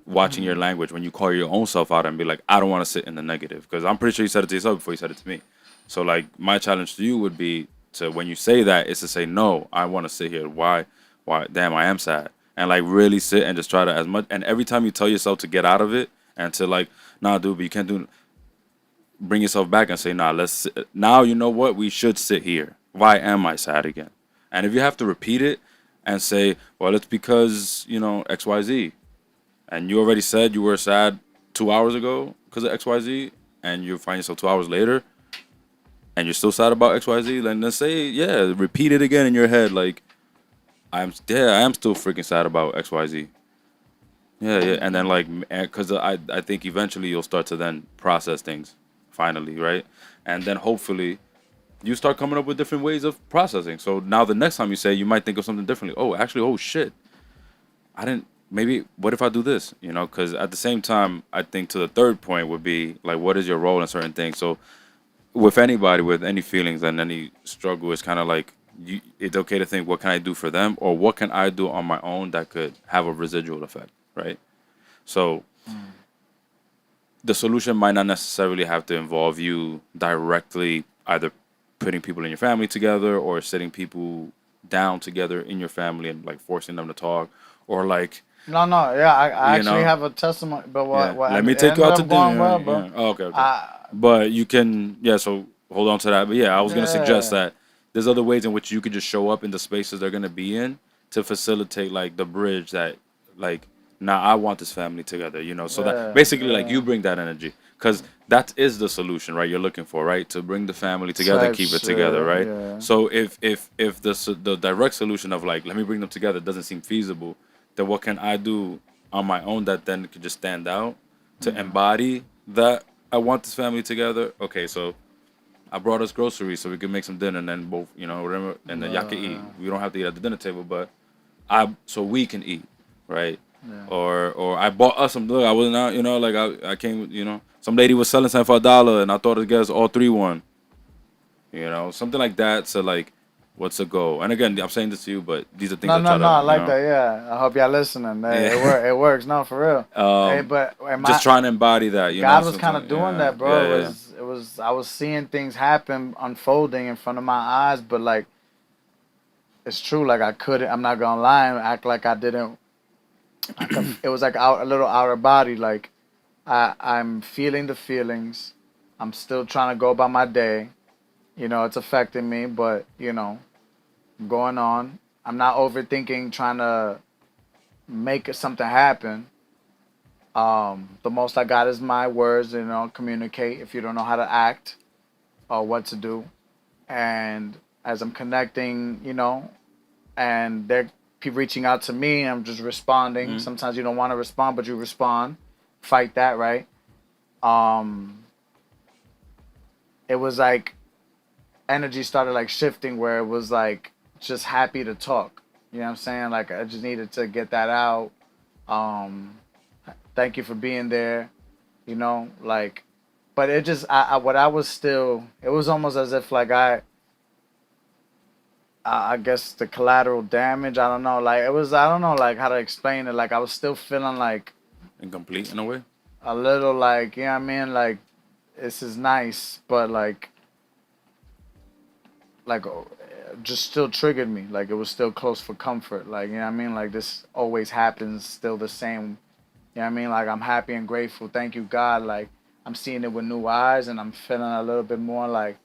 watching your language when you call your own self out and be like, I don't want to sit in the negative because I'm pretty sure you said it to yourself before you said it to me. So like my challenge to you would be to when you say that is to say no, I want to sit here. Why? Damn, I am sad, and like really sit and just try to as much. And every time you tell yourself to get out of it and to like, nah, dude, but you can't do. Bring yourself back and say, nah, let's sit. Now you know what we should sit here. Why am I sad again? And if you have to repeat it and say, well, it's because X Y Z. And you already said you were sad 2 hours ago because of XYZ, and you find yourself 2 hours later, and you're still sad about XYZ, then let's say, yeah, repeat it again in your head, like, I am still freaking sad about XYZ. Yeah, yeah, and then like, because I think eventually you'll start to then process things, finally, right? And then hopefully you start coming up with different ways of processing. So now the next time you say, you might think of something differently. Oh, actually, oh shit, I didn't. Maybe what if I do this? Because at the same time, I think to the third point would be like, what is your role in certain things? So with anybody with any feelings and any struggle, it's kind of like it's okay to think, what can I do for them, or what can I do on my own that could have a residual effect, right? So the solution might not necessarily have to involve you directly either putting people in your family together or sitting people down together in your family and like forcing them to talk or like. No, yeah, I actually have a testimony, but what Let me it take you ended out to up going dinner. well, bro. Yeah. Oh, okay. But you can, so hold on to that. But yeah, I was gonna suggest that there's other ways in which you could just show up in the spaces they're gonna be in to facilitate like the bridge that like now I want this family together, so that basically like you bring that energy because that is the solution, right? You're looking for, right? To bring the family together, keep it together, right? Yeah. So if the direct solution of like let me bring them together doesn't seem feasible, then what can I do on my own that then could just stand out to embody that I want this family together? Okay, so I brought us groceries so we can make some dinner and then both, whatever, and then y'all can eat. We don't have to eat at the dinner table, but so we can eat, right? Yeah. Or I bought us some. Look, I wasn't out, like I came, some lady was selling something for $1 and I thought the guys all three won, something like that. So like, what's the goal? And again, I'm saying this to you, but these are things. No, I like that. Yeah, I hope y'all listening. It works. No, for real. Hey, but just trying to embody that. God was kind of doing that, bro. It was. I was seeing things happen, unfolding in front of my eyes, but like, it's true. Like I couldn't. I'm not gonna lie and act like I didn't. It was like a little out of body. Like I'm feeling the feelings. I'm still trying to go about my day. It's affecting me, but going on. I'm not overthinking, trying to make something happen. The most I got is my words, communicate if you don't know how to act or what to do. And as I'm connecting, and they're reaching out to me, I'm just responding. Mm-hmm. Sometimes you don't want to respond, but you respond. Fight that, right? It was like energy started like shifting where it was like just happy to talk. You know what I'm saying? Like I just needed to get that out. Thank you for being there. But it just it was almost as if like I guess the collateral damage. I don't know. Like it was. I don't know. Like how to explain it. Like I was still feeling like incomplete in a way. A little like, you know what I mean? Like this is nice, but like just still triggered me. Like it was still close for comfort. Like, you know what I mean? Like this always happens, still the same. You know what I mean? Like I'm happy and grateful. Thank you, God. Like I'm seeing it with new eyes and I'm feeling a little bit more like,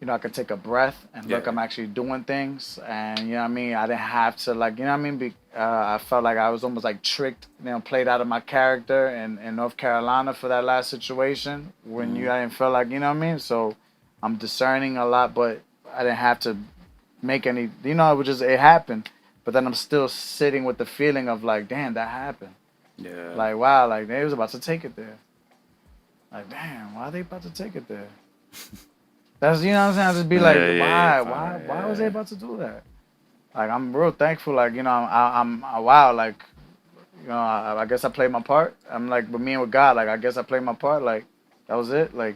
I could take a breath and look, I'm actually doing things. And, you know what I mean? I didn't have to, like, you know what I mean? I felt like I was almost like tricked, played out of my character in North Carolina for that last situation when I didn't feel like, you know what I mean? So I'm discerning a lot, but I didn't have to make any, it was just, it happened. but then I'm still sitting with the feeling of like, damn, that happened. Yeah. Like, wow, like they was about to take it there. Like, damn, why are they about to take it there? That's, you know what I'm saying? I just be like, why was they about to do that? Like, I'm real thankful. Like, you know, I'm wow. Like, you know, I guess I played my part. I'm like, with me and with God, like, I guess I played my part. Like, that was it. Like,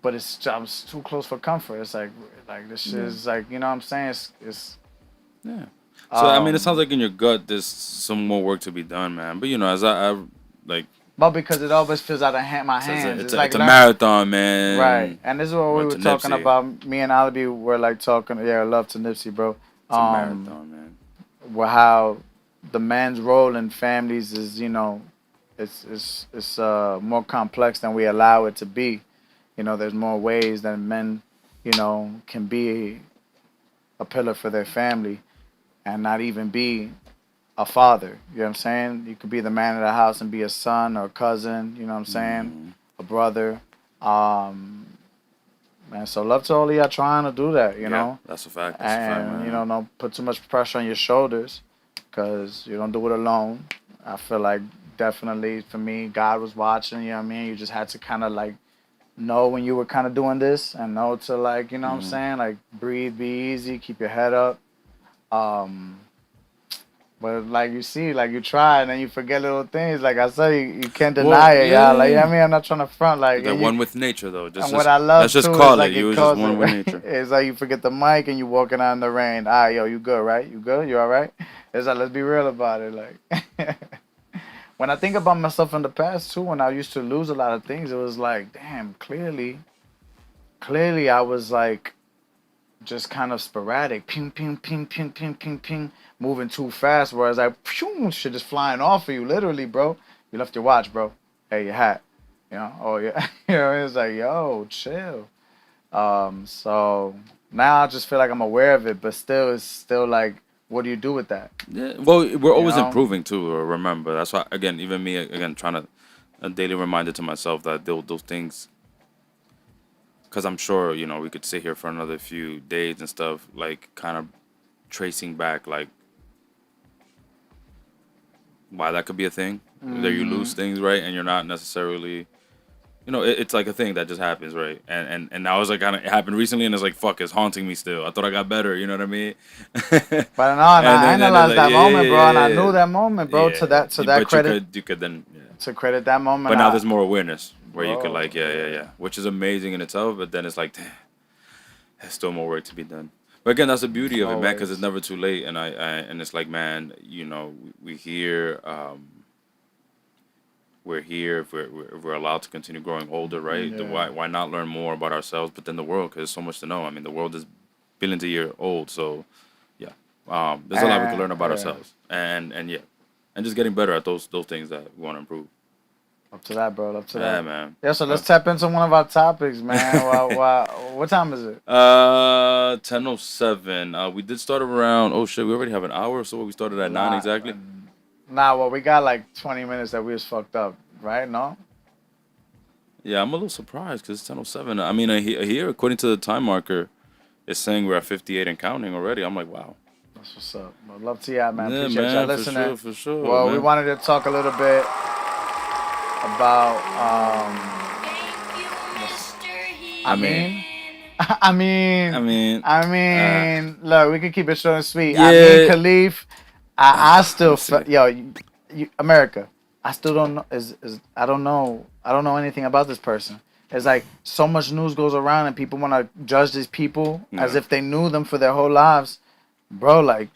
but I'm too close for comfort. It's like this shit is like, you know what I'm saying? It's yeah. So I mean, it sounds like in your gut there's some more work to be done, man. But you know, as I like. But because it always feels out of my hands. It's like a marathon, man. Right. And this is what we were talking Nipsey. about. Me and Alibi were like talking. Yeah, love to Nipsey, bro. It's a marathon, man. Well, how the man's role in families is, you know, it's more complex than we allow it to be. You know, there's more ways that men, you know, can be a pillar for their family and not even be a father. You know what I'm saying? You could be the man of the house and be a son or a cousin, you know what I'm saying? A brother. Man, so love to all of y'all trying to do that, you know? That's a fact. That's a fact, man. You know, don't put too much pressure on your shoulders because you don't do it alone. I feel like definitely for me, God was watching, you know what I mean? You just had to kind of like know when you were kind of doing this and know to like, you know what I'm saying? Like breathe, be easy, keep your head up. But like you see, like you try and then you forget little things. Like I said, you can't deny it, y'all. Like, you know what I mean? I'm not trying to front. Like that one with nature, though. And what I love let's just too call is like it. You was just one with nature. It's like you forget the mic and you walking out in the rain. Yo, you good, right? You good? You all right? It's like, let's be real about it. Like, when I think about myself in the past too, when I used to lose a lot of things, it was like, damn, clearly I was like, just kind of sporadic, ping, ping, ping, ping, ping, ping, ping, moving too fast. Whereas like, phew, shit is flying off of you, literally, bro. You left your watch, bro. Hey, your hat. You know, oh yeah, you know, it's like, yo, chill. So now I just feel like I'm aware of it, but still, it's still like, what do you do with that? Yeah, well, we're always improving too. Remember, that's why again, even me again trying to a daily reminder to myself that those things. Because I'm sure, you know, we could sit here for another few days and stuff, like kind of tracing back, like why that could be a thing. That you lose things, right? And you're not necessarily, you know, it's like a thing that just happens, right? And now it's like kind of, it happened recently and it's like, fuck, it's haunting me still. I thought I got better, you know what I mean? But no, I analyzed that moment, bro, and I knew that moment, bro, to that credit. You could then, to credit that moment. But now there's more awareness where you could like, which is amazing in itself. But then it's like, damn, there's still more work to be done. But again, that's the beauty of it, man, because it's never too late. And and it's like, man, you know, we're here. We're here if we're allowed to continue growing older, right? Yeah. Why not learn more about ourselves, but then the world, because there's so much to know. I mean, the world is billions of years old, so yeah, there's a lot we can learn about ourselves, and just getting better at those things that we want to improve. Up to that, bro. Up to that. Yeah, man. Yeah, so let's tap into one of our topics, man. What time is it? 10:07. We did start around. Oh shit, we already have an hour. So we started at 9 exactly. Nah, well, we got like 20 minutes that we was fucked up, right? No? Yeah, I'm a little surprised because it's 10:07. I mean, here, according to the time marker, it's saying we're at 58 and counting already. I'm like, wow. That's what's up. Well, love to y'all, man. Yeah, Appreciate man, y'all listening. For sure. Well, man. we wanted to talk a little bit about, I mean, look, we can keep it short and sweet. Yeah. I mean, Khalif, I still, America, I still don't know, I don't know anything about this person. It's like so much news goes around and people want to judge these people as if they knew them for their whole lives. Bro, like,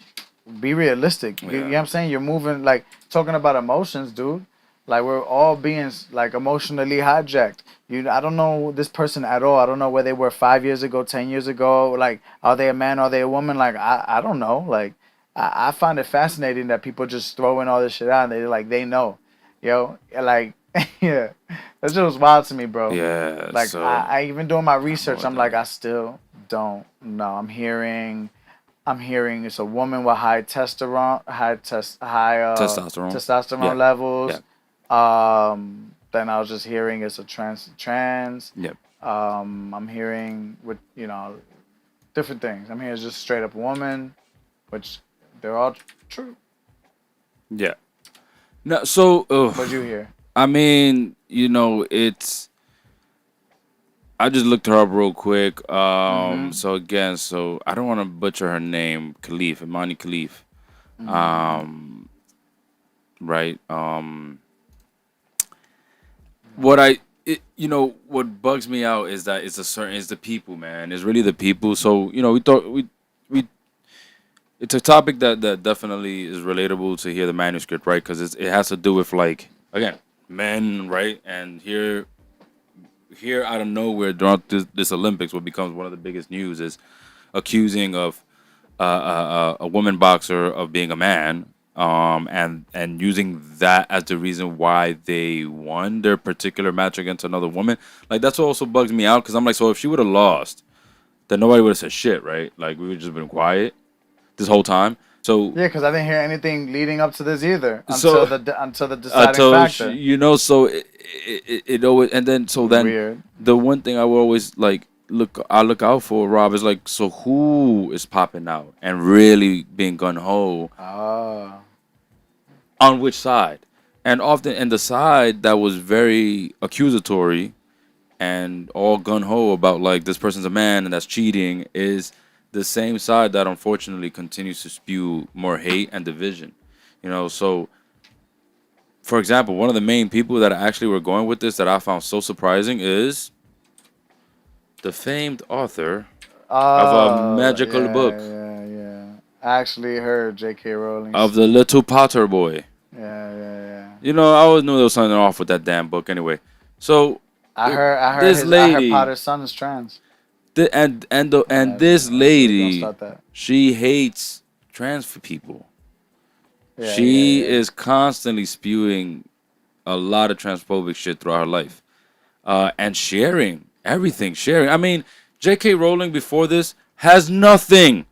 be realistic. You know what I'm saying? You're moving, like, talking about emotions, dude. Like, we're all being, like, emotionally hijacked. I don't know this person at all. I don't know where they were 5 years ago, 10 years ago. Like, are they a man? Are they a woman? Like, I don't know. Like, I find it fascinating that people just throw in all this shit out and they know. Yo, like, yeah. That shit was wild to me, bro. Yeah. Like, so, I even doing my research, I'm like, I still don't know. I'm hearing it's a woman with high testosterone levels. Yeah. Then I was just hearing it's a trans. Yep. I'm hearing with different things. I'm hearing it's just straight up woman, which they're all true. Yeah. No, so What'd you hear? I mean, you know, it's. I just looked her up real quick. So again, so I don't want to butcher her name, Khalif, Imani Khalif. Right. What you know, what bugs me out is that it's the people, man. It's really the people. So you know, we it's a topic that definitely is relatable to hear the manuscript, right? Because it has to do with like again men, right? And here out of nowhere throughout this Olympics, what becomes one of the biggest news is accusing of a woman boxer of being a man, and using that as the reason why they won their particular match against another woman. Like that's what also bugs me out because I'm like, so if she would have lost, then nobody would have said shit, right? Like we would just been quiet this whole time. So Yeah, because I didn't hear anything leading up to this either So- until the deciding factor. you know, so it always and then so then Weird. the one thing I will always like look out for, Rob, is like, so who is popping out and really being gun ho Oh. on which side? And often, and the side that was very accusatory and all gun ho about like this person's a man and that's cheating is the same side that unfortunately continues to spew more hate and division. You know, so for example, one of the main people that actually were going with this that I found so surprising is the famed author of a magical book Yeah. I actually heard J.K. Rowling. of the Little Potter Boy. Yeah. You know, I always knew there was something off with that damn book anyway. So I heard this I heard lady- Potter's son is trans. and Yeah, this don't lady, start that. she hates trans people. Yeah, She yeah. is constantly spewing a lot of transphobic shit throughout her life, and sharing everything. Sharing. I mean, J.K. Rowling before this has nothing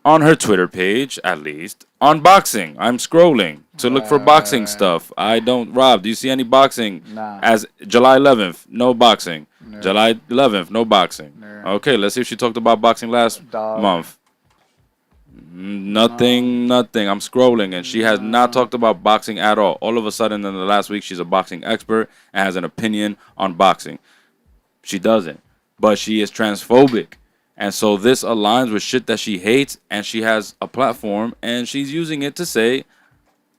on her Twitter page, at least on boxing. I'm scrolling to look for boxing stuff. I don't. Rob, do you see any boxing? Nah. As July 11th, no boxing. No. July 11th, no boxing. No. Okay, let's see if she talked about boxing last Dog. month. Nothing. I'm scrolling, and she has not talked about boxing at all. All of a sudden, in the last week, she's a boxing expert and has an opinion on boxing. She doesn't, but she is transphobic, and so this aligns with shit that she hates, and she has a platform, and she's using it to say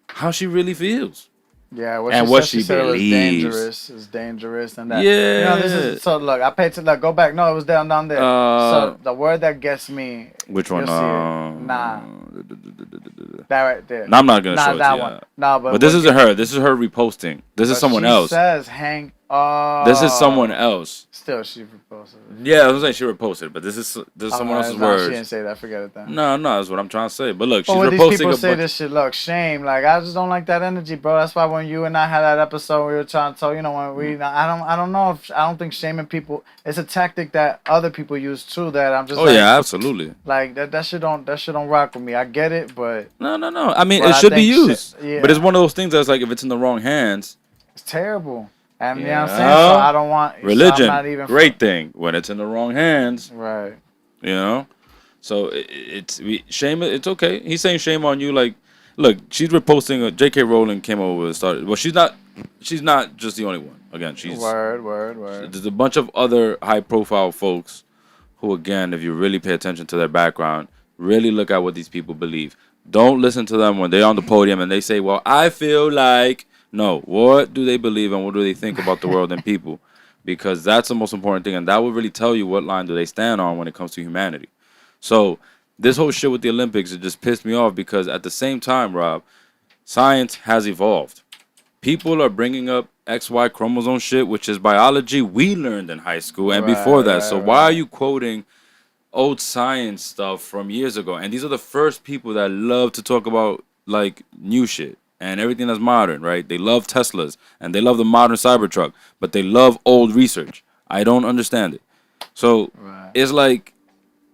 how she really feels. Yeah, what And she what said, she said it was believes. dangerous. It's dangerous, and that. Yeah. You know, this is so. Look, I paid to look. Go back. No, it was down there. So the word that gets me. Which one? You'll see it. Nah, that right there. No, I'm not gonna Nah, show it that to you. one. Nah, But this what isn't gets- her. This is her reposting. This is but someone she else. Says Hank. Oh. This is someone else. Still, she reposted it. Yeah, I was saying she reposted, but this is someone else's She words. didn't say that. Forget it then. No, that's what I'm trying to say. But look, she's But when these reposting people a say bunch. this shit, look, shame. Like I just don't like that energy, bro. That's why when you and I had that episode, we were trying to tell, you know, when we, I don't think shaming people. It's a tactic that other people use too. That I'm just. Oh like, yeah, absolutely. Like that shit don't rock with me. I get it, but No. I mean, But it I should be think used. yeah. But it's one of those things that's like if it's in the wrong hands, it's terrible. And you know what I'm Yeah. saying? So I don't want religion, So I'm not even great thing. When it's in the wrong hands, Right. you know. So shame. It's okay. He's saying shame on you. Like, look, she's reposting. J.K. Rowling came over and started. Well, she's not just the only one. Again, she's Word. there's a bunch of other high-profile folks who, again, if you really pay attention to their background, really look at what these people believe. Don't listen to them when they're on the podium and they say, "Well, I feel like." No, what do they believe and what do they think about the world and people? Because that's the most important thing, and that will really tell you what line do they stand on when it comes to humanity. So this whole shit with the Olympics, it just pissed me off because at the same time, Rob, science has evolved. People are bringing up XY chromosome shit, which is biology we learned in high school and before that. So why are you quoting old science stuff from years ago? And these are the first people that love to talk about like new shit and everything that's modern, right? They love Teslas and they love the modern Cybertruck, but they love old research. I don't understand it. So it's like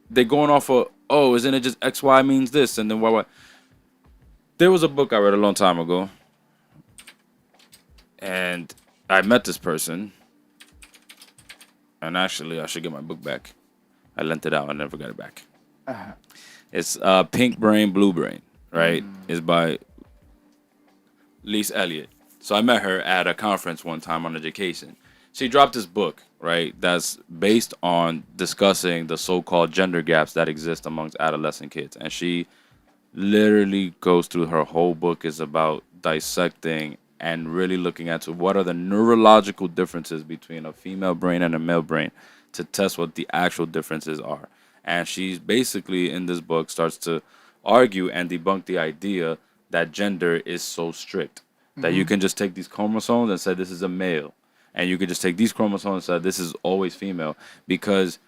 they're going off of, oh, isn't it just XY means this and then Y. There was a book I read a long time ago, and I met this person, and actually I should get my book back. I lent it out. I never got it back. It's Pink Brain, Blue Brain. right, is by Lise Elliott. So I met her at a conference one time on education. She dropped this book, right, that's based on discussing the so-called gender gaps that exist amongst adolescent kids. And she literally goes through her whole book is about dissecting and really looking at what are the neurological differences between a female brain and a male brain to test what the actual differences are. And she's basically in this book starts to argue and debunk the idea that gender is so strict that you can just take these chromosomes and say this is a male, and you could just take these chromosomes and say this is always female, because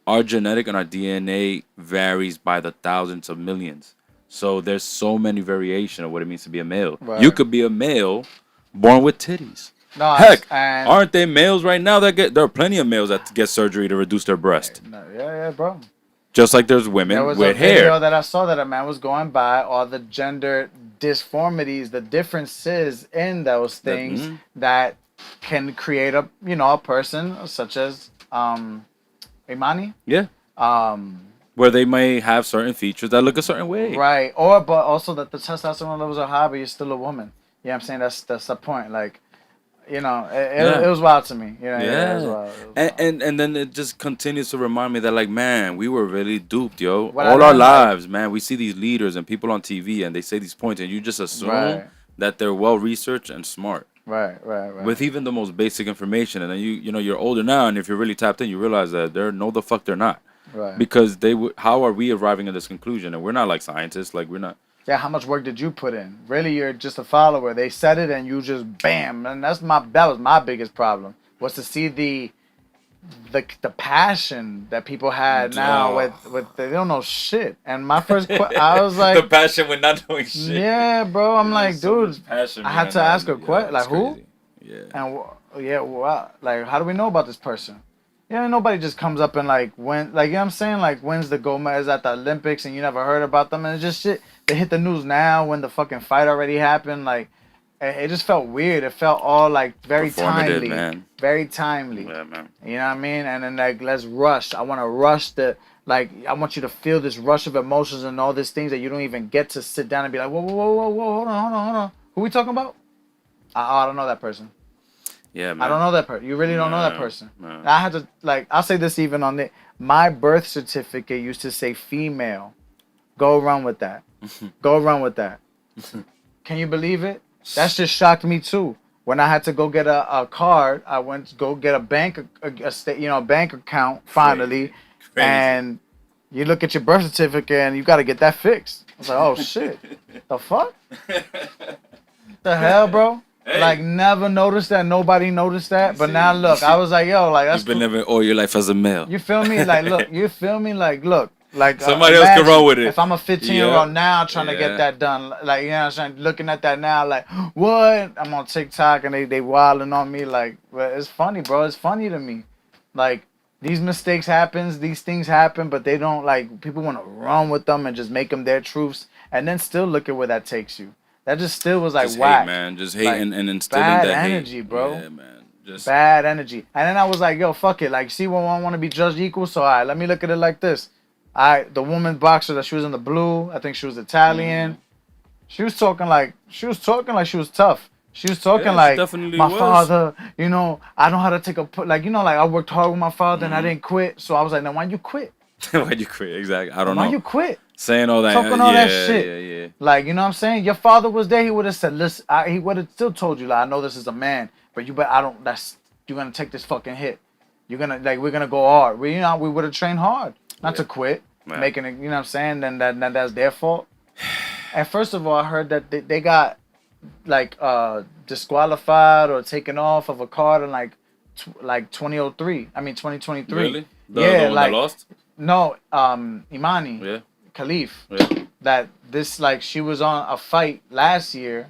our genetic and our DNA varies by the thousands of millions. So there's so many variation of what it means to be a male. Right. You could be a male born with titties. No, Heck, and aren't there males right now that there are plenty of males that get surgery to reduce their breast. yeah, bro. Just like there's women There was with a video hair. that I saw that a man was going by all the gender disformities, the differences in those things that can create a a person such as Imani. Yeah. Where they may have certain features that look a certain way. Right. Or but also that the testosterone levels are high, but you're still a woman. You know what I'm saying? That's the point. Like, it was wild to me. Yeah. It was wild. And then it just continues to remind me that, like, man, we were really duped, yo. What All I our learned, lives, man, we see these leaders and people on TV and they say these points and you just assume Right. that they're well researched and smart. Right. With even the most basic information, and then you're older now, and if you're really tapped in, you realize that they're the fuck they're not. Right. Because how are we arriving at this conclusion? And we're not like scientists, like we're not. Yeah, how much work did you put in? Really, you're just a follower. They said it and you just bam. And that was my biggest problem, was to see the passion that people had now with they don't know shit. And my first I was like, the passion with not knowing shit. Yeah, bro. I'm like, dude, passion, I had to ask a question, like, who? Crazy. Yeah. And like, how do we know about this person? Yeah, nobody just comes up and like you know what I'm saying, like wins the gold medals at the Olympics and you never heard about them, and it's just shit. They hit the news now when the fucking fight already happened. Like, it just felt weird. It felt all like very timely, man. Very timely. Yeah, man. You know what I mean? And then like, let's rush. I want to rush I want you to feel this rush of emotions and all these things that you don't even get to sit down and be like, whoa, hold on. Who we talking about? I don't know that person. Yeah, man. I don't know that person. You really don't know that person. No. I had to, like, I'll say this even on my birth certificate used to say female. Go run with that. Go run with that. Can you believe it? That just shocked me too. When I had to go get a card, I went to go get a bank account finally, Crazy. and you look at your birth certificate and you got to get that fixed. I was like, oh shit, the fuck? The hell, bro? Hey. Like, never noticed that. Nobody noticed that. But now look, I was like, yo, like, that's You've been living all your life as a male. You feel me? Like, look, you feel me? Like, look. Like, somebody else can run with it. If I'm a 15-year-old now trying to get that done, like, you know what I'm saying? Looking at that now, like, what? I'm on TikTok and they wilding on me. Like, but it's funny, bro. It's funny to me. Like, these mistakes happens, these things happen, but they don't, like, people want to run with them and just make them their truths. And then still look at where that takes you. That just still was like just whack. Hate, man. Just hate like, and instilling bad that energy, hate. bro. Yeah, man. Just bad energy. And then I was like, yo, fuck it. Like, see, when I want to be judged equal, so all right, let me look at it like this. The woman boxer that she was in the blue, I think she was Italian. She was talking like she was tough. She was talking like, my father, I know how to take like I worked hard with my father and I didn't quit. So I was like, now why'd you quit? Why'd you quit? Exactly. I don't know. Why you quit? Saying all that. Talking all that shit. Yeah. Like, you know what I'm saying? Your father was there. He would have said, listen, he would have still told you, like, I know this is a man, but you're going to take this fucking hit. You're going to, like, we're going to go hard. We would have trained hard. Not to quit. Yeah. Making it, you know what I'm saying? Then that's their fault. And first of all, I heard that they got, like, disqualified or taken off of a card in, like 2003. I mean, 2023. Really? The one like, that lost? No, Imani. Yeah. Khalif. Yeah. That this, like, she was on a fight last year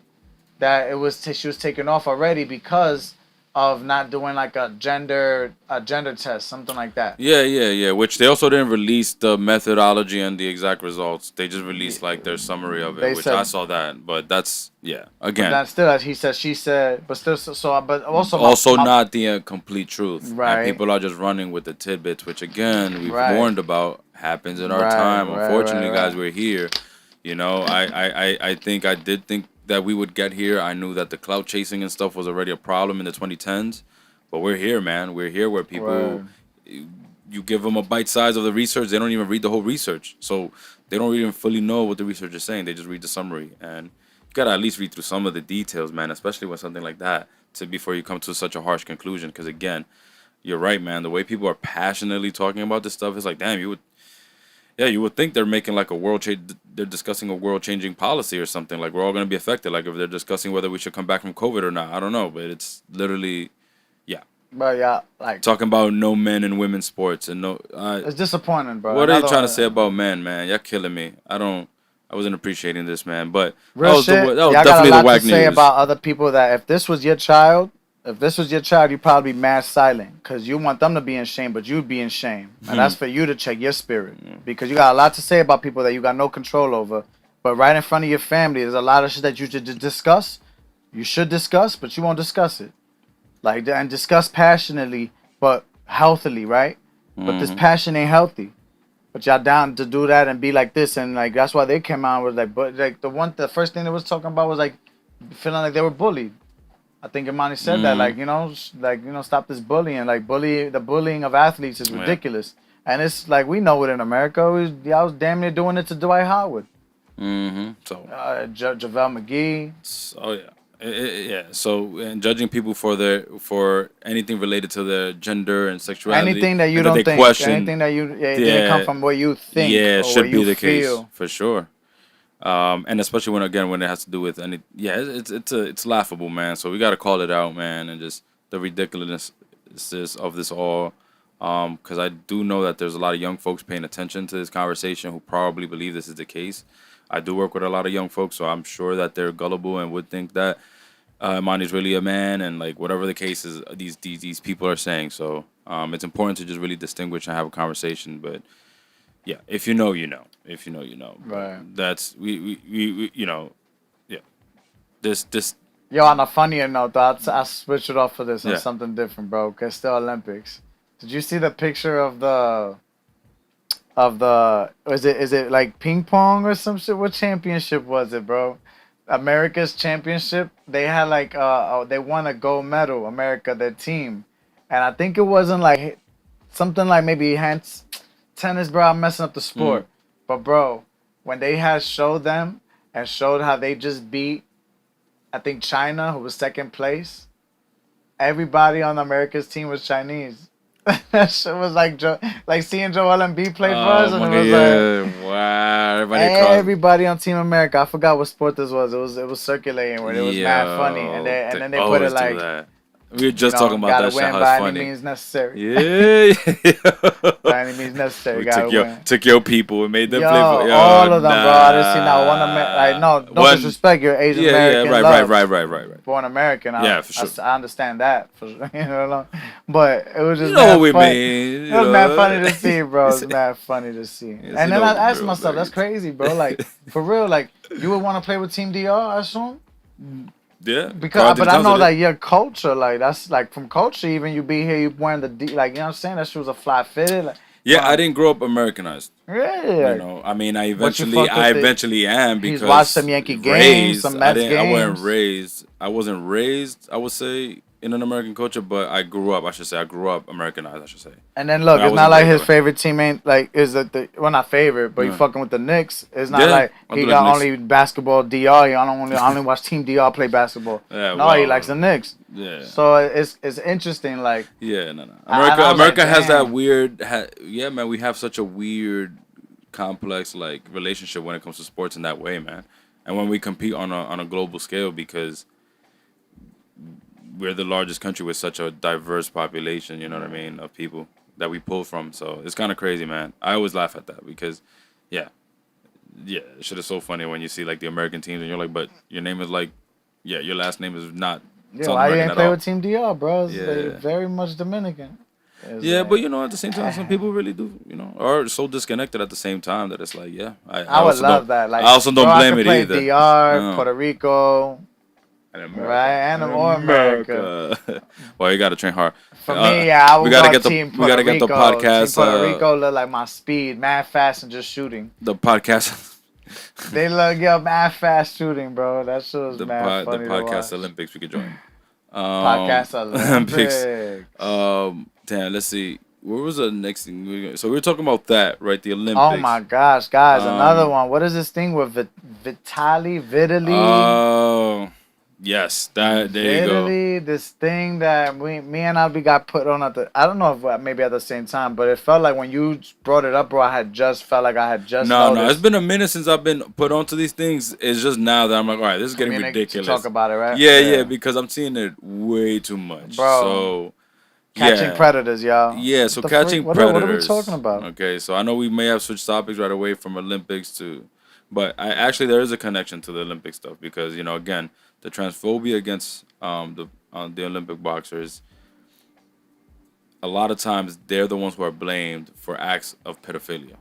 that she was taken off already because of not doing like a gender test, something like that. Yeah. Which they also didn't release the methodology and the exact results. They just released like their summary of it, which I saw that. But that's again. But that's still, as he said, she said, but still, but also not the complete truth. Right. And people are just running with the tidbits, which again we've warned about happens in our time. Unfortunately, guys, we're here. You know, I think I did think that we would get here. I knew that the clout chasing and stuff was already a problem in the 2010s, but we're here, man. We're here where people, you give them a bite size of the research, they don't even read the whole research, so they don't even fully know what the research is saying. They just read the summary, and you gotta at least read through some of the details, man. Especially with something like that, before you come to such a harsh conclusion. Because again, you're right, man. The way people are passionately talking about this stuff is like, damn, you would think they're making like a they're discussing a world-changing policy or something. Like we're all gonna be affected. Like if they're discussing whether we should come back from COVID or not, I don't know. But it's literally, yeah. But yeah, like Talking about no men and women's sports and no. it's disappointing, bro. What are you trying to say about men, man? Y'all killing me. I wasn't appreciating this, man. But real that was, shit. that was Y'all definitely got a the lot whack to say news. about other people that if this was your child, you'd probably be mad silent because you want them to be in shame, but you'd be in shame. And that's for you to check your spirit because you got a lot to say about people that you got no control over. But right in front of your family, there's a lot of shit that you should discuss. You should discuss, but you won't discuss it. Like, and discuss passionately, but healthily, right? But this passion ain't healthy. But y'all down to do that and be like this, and like that's why they came out with like, but like the first thing they was talking about was like feeling like they were bullied. I think Imani said that, like, stop this bullying. Like, the bullying of athletes is ridiculous. And it's like, we know it in America. Y'all was damn near doing it to Dwight Howard. So, JaVale McGee. Oh, yeah. Yeah. So, and judging people for anything related to their gender and sexuality. Anything that you don't think. Anything that didn't come from what you think. Yeah, or should what be you the feel. case. For sure. And especially when it has to do with it's laughable, man. So we got to call it out, man, and just the ridiculousness of this all. Because I do know that there's a lot of young folks paying attention to this conversation who probably believe this is the case. I do work with a lot of young folks, so I'm sure that they're gullible and would think that Imani's really a man, and like whatever the case is, these people are saying. So it's important to just really distinguish and have a conversation, but. Yeah, if you know, you know. If you know, you know. Right. That's we you know, yeah. This. Yo, on a funnier note, though, I switched it off for this on Yeah. something different, bro. Cause still Olympics. Did you see the picture of the? Is it like ping pong or some shit? What championship was it, bro? America's championship. They had like they won a gold medal. America, their team, and I think it wasn't like something like maybe tennis, bro. I'm messing up the sport. But bro, when they had showed them and showed how they just beat, I think China, who was second place, everybody on America's team was Chinese. That shit was like seeing Joel Embiid play for us, and it was like wow, everybody on Team America. I forgot what sport this was. It was circulating where it was mad funny, and then they put it like. We were just talking about that shit. How it's by funny. any means necessary. Yeah. By any means necessary. We took your people and made them play for all of them, bro. I didn't see not one no disrespect. You're Asian American. Right. Born American. Yeah, for sure. I understand that. But it was just you know mad what we funny. mean. It was mad funny to see, bro. It was mad funny to see. And then I asked myself, that's crazy, bro. Like, for real, like, you would want to play with Team DR, I assume? Yeah, but I know that your culture, like that's like from culture. Even you be here, you wearing like you know what I'm saying. That shit was a flat fitted. Like, I didn't grow up Americanized. Yeah, you know. I mean, I eventually am because he's watched some Yankee games, some Mets games. I wasn't raised. I would say in an American culture, but I grew up. I grew up Americanized. I should say. And then look, it's not like his favorite team ain't like not favorite, but you fucking with the Knicks. It's not like he got only basketball DR. I only watch Team DR play basketball. He likes the Knicks. Yeah. So it's interesting. Like America has that weird. Man, we have such a weird, complex like relationship when it comes to sports in that way, man. And when we compete on a global scale because. We're the largest country with such a diverse population, you know what I mean, of people that we pull from. So it's kind of crazy, man. I always laugh at that because, it shit is so funny when you see like the American teams and you're like, but your name is like, your last name is not. Yeah, why you ain't play with Team DR, bro? It's very much Dominican. But you know, at the same time, some people really do, you know, are so disconnected at the same time that it's like, I would love that. Like, I also don't blame it either. DR, Puerto Rico. And America. Well, you gotta train hard. For me, I would want Team Puerto Rico. The podcast. Team Puerto Rico look like my speed, mad fast, and just shooting. The podcast. They look up mad fast shooting, bro. That shit was mad The funny to watch. podcast Olympics we could join. Podcast Olympics. Olympics. Damn, let's see. Where was the next thing? So we were talking about that, right? The Olympics. Oh my gosh, guys, another one. What is this thing with Vitaly? Oh, yes, there you go. Vitaly, this thing that me and Albie got put on at the, I don't know if maybe at the same time, but it felt like when you brought it up, bro, I had just felt like I had just No, noticed. it's been a minute since I've been put onto these things. It's just now that I'm like, all right, this is getting ridiculous. To talk about it, right? Yeah, because I'm seeing it way too much. Bro. So Catching predators, y'all. Yeah, so catching predators. What are we talking about? Okay, so I know we may have switched topics right away from Olympics to, but actually there is a connection to the Olympic stuff because again the transphobia against the Olympic boxers. A lot of times they're the ones who are blamed for acts of pedophilia.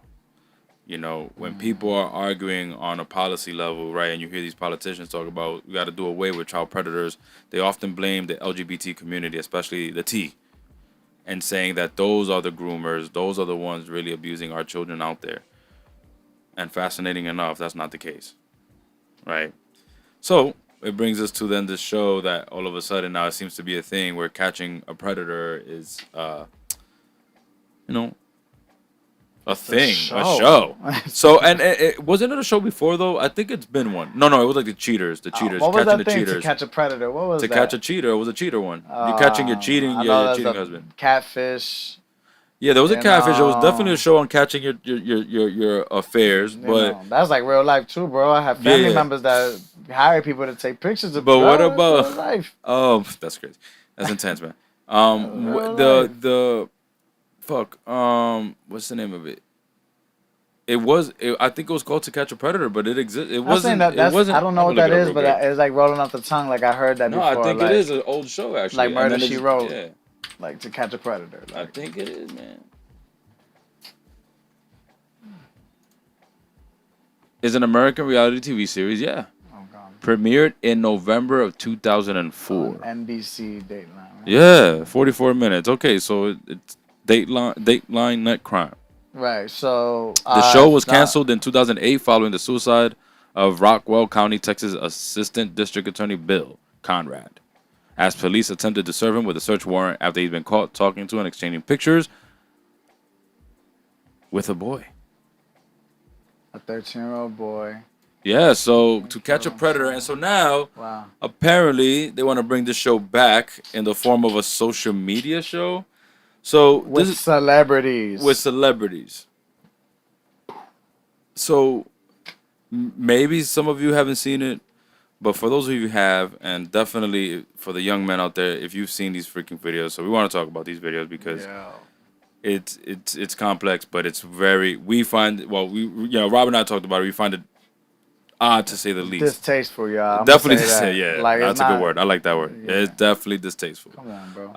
When people are arguing on a policy level, right, and you hear these politicians talk about we got to do away with child predators, they often blame the LGBT community, especially the T. And saying that those are the groomers, those are the ones really abusing our children out there. And fascinating enough, that's not the case. Right? So, it brings us to then this show that all of a sudden now it seems to be a thing where catching a predator is, a thing, a show. So, and wasn't it a show before though? I think it's been one. No, it was like the cheaters, What was catching that the thing cheaters. To catch a predator? What was to that? catch a cheater, it was a cheater one. You're catching your cheating, your cheating husband. Catfish. Yeah, there was a catfish. It was definitely a show on catching your affairs, but that's like real life too, bro. I have family members that hire people to take pictures of. But what about real life? Oh, that's crazy. That's intense, man. What's the name of it? I think it was called To Catch a Predator, but it exists. It wasn't. It wasn't. I don't know what that is, but it's like rolling off the tongue. Like I heard that before. No, I think it is an old show actually. Like Murder She Wrote. Yeah. Like To Catch a Predator. I think it is, man. It's an American reality TV series, yeah. Oh, God. Premiered in November of 2004. NBC Dateline. Right? Yeah, 44 minutes. Okay, so it's Dateline Net Crime. Right, so... The show was canceled in 2008 following the suicide of Rockwell County, Texas Assistant District Attorney Bill Conrad, as police attempted to serve him with a search warrant after he'd been caught talking to and exchanging pictures with a boy. A 13-year-old boy. Yeah, so To Catch a Predator. And so now, apparently, they want to bring this show back in the form of a social media show. So with celebrities. With celebrities. So maybe some of you haven't seen it, but for those of you who have, and definitely for the young men out there, if you've seen these freaking videos, so we want to talk about these videos because it's complex, but it's very, we find, Rob and I talked about it, we find it odd to say the least. Distasteful, y'all. Definitely distasteful, yeah. Like, that's a good word. I like that word. Yeah. It's definitely distasteful. Come on, bro.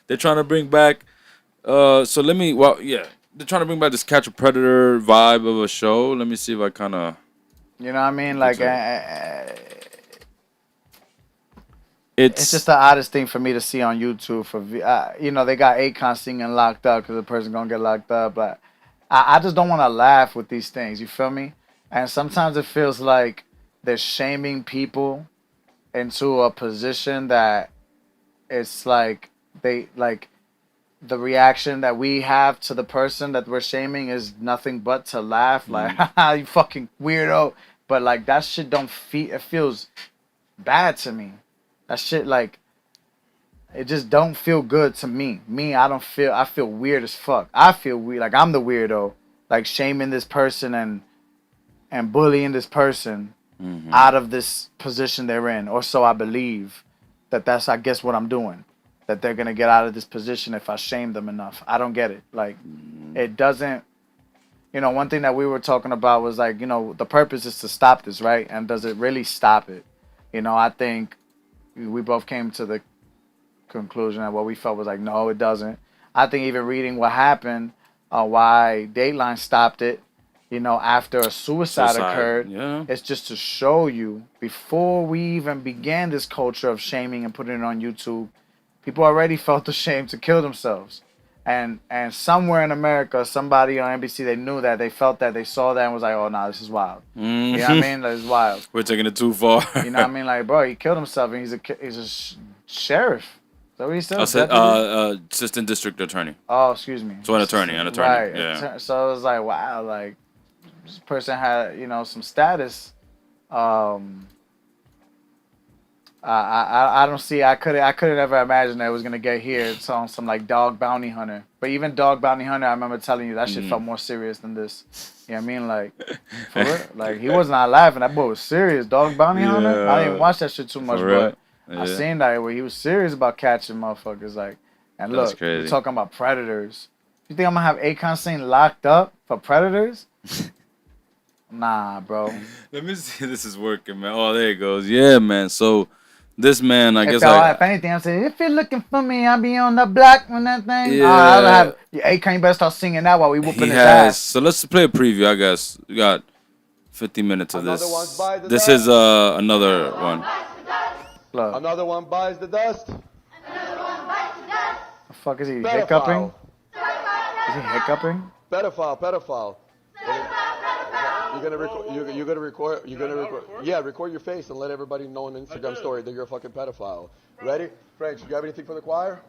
They're trying to bring back, they're trying to bring back this Catch a Predator vibe of a show. Let me see if I kind of... You know what I mean? Like, it's just the oddest thing for me to see on YouTube. They got Akon singing locked up because the person going to get locked up. But I just don't want to laugh with these things. You feel me? And sometimes it feels like they're shaming people into a position that it's like the reaction that we have to the person that we're shaming is nothing but to laugh. Like, haha, you fucking weirdo. But like that shit it feels bad to me. That shit, like, it just don't feel good to me. I feel weird as fuck. I feel weird, like I'm the weirdo, like shaming this person and bullying this person out of this position they're in. Or so I believe that's, I guess, what I'm doing. That they're going to get out of this position if I shame them enough. I don't get it. Like, it doesn't, one thing that we were talking about was like, the purpose is to stop this, right? And does it really stop it? I think we both came to the conclusion that what we felt was like, no, it doesn't. I think even reading what happened, why Dateline stopped it, after a suicide occurred, it's just to show you, before we even began this culture of shaming and putting it on YouTube, people already felt ashamed to kill themselves. And somewhere in America, somebody on NBC, they knew that, they felt that, they saw that, and was like, oh, nah, this is wild. You know what I mean? This is wild. We're taking it too far. You know what I mean? Like, bro, he killed himself, and he's a sheriff. Is that what he said? Assistant district attorney. Oh, excuse me. So an attorney. Right. Yeah. So it was like, wow, like, this person had, you know, some status. I don't see. I couldn't ever imagine that it was gonna get here. It's on some like Dog Bounty Hunter. But even Dog Bounty Hunter, I remember telling you that shit felt more serious than this. You know what I mean? Like, for real? Like he was not laughing. That boy was serious. Dog Bounty Hunter. I didn't watch that shit too much, but I seen that where he was serious about catching motherfuckers. Like, and look, we're talking about predators. You think I'm gonna have Akon Singh locked up for predators? Nah, bro. Let me see if this is working, man. Oh, there it goes. Yeah, man. So. This man, I guess. If anything, I'm saying, if you're looking for me, I'll be on the block when that thing. Yeah. I'll have Akon. You better start singing that while we whooping his ass. So let's play a preview. I guess we got 50 minutes of this. This is another one. Look. Another one bites the dust. Another one bites the dust. The fuck is he hiccuping? Is he hiccuping? Pedophile. You're gonna record. Yeah, record your face and let everybody know on the Instagram story that you're a fucking pedophile. Ready? French, you got anything for the choir?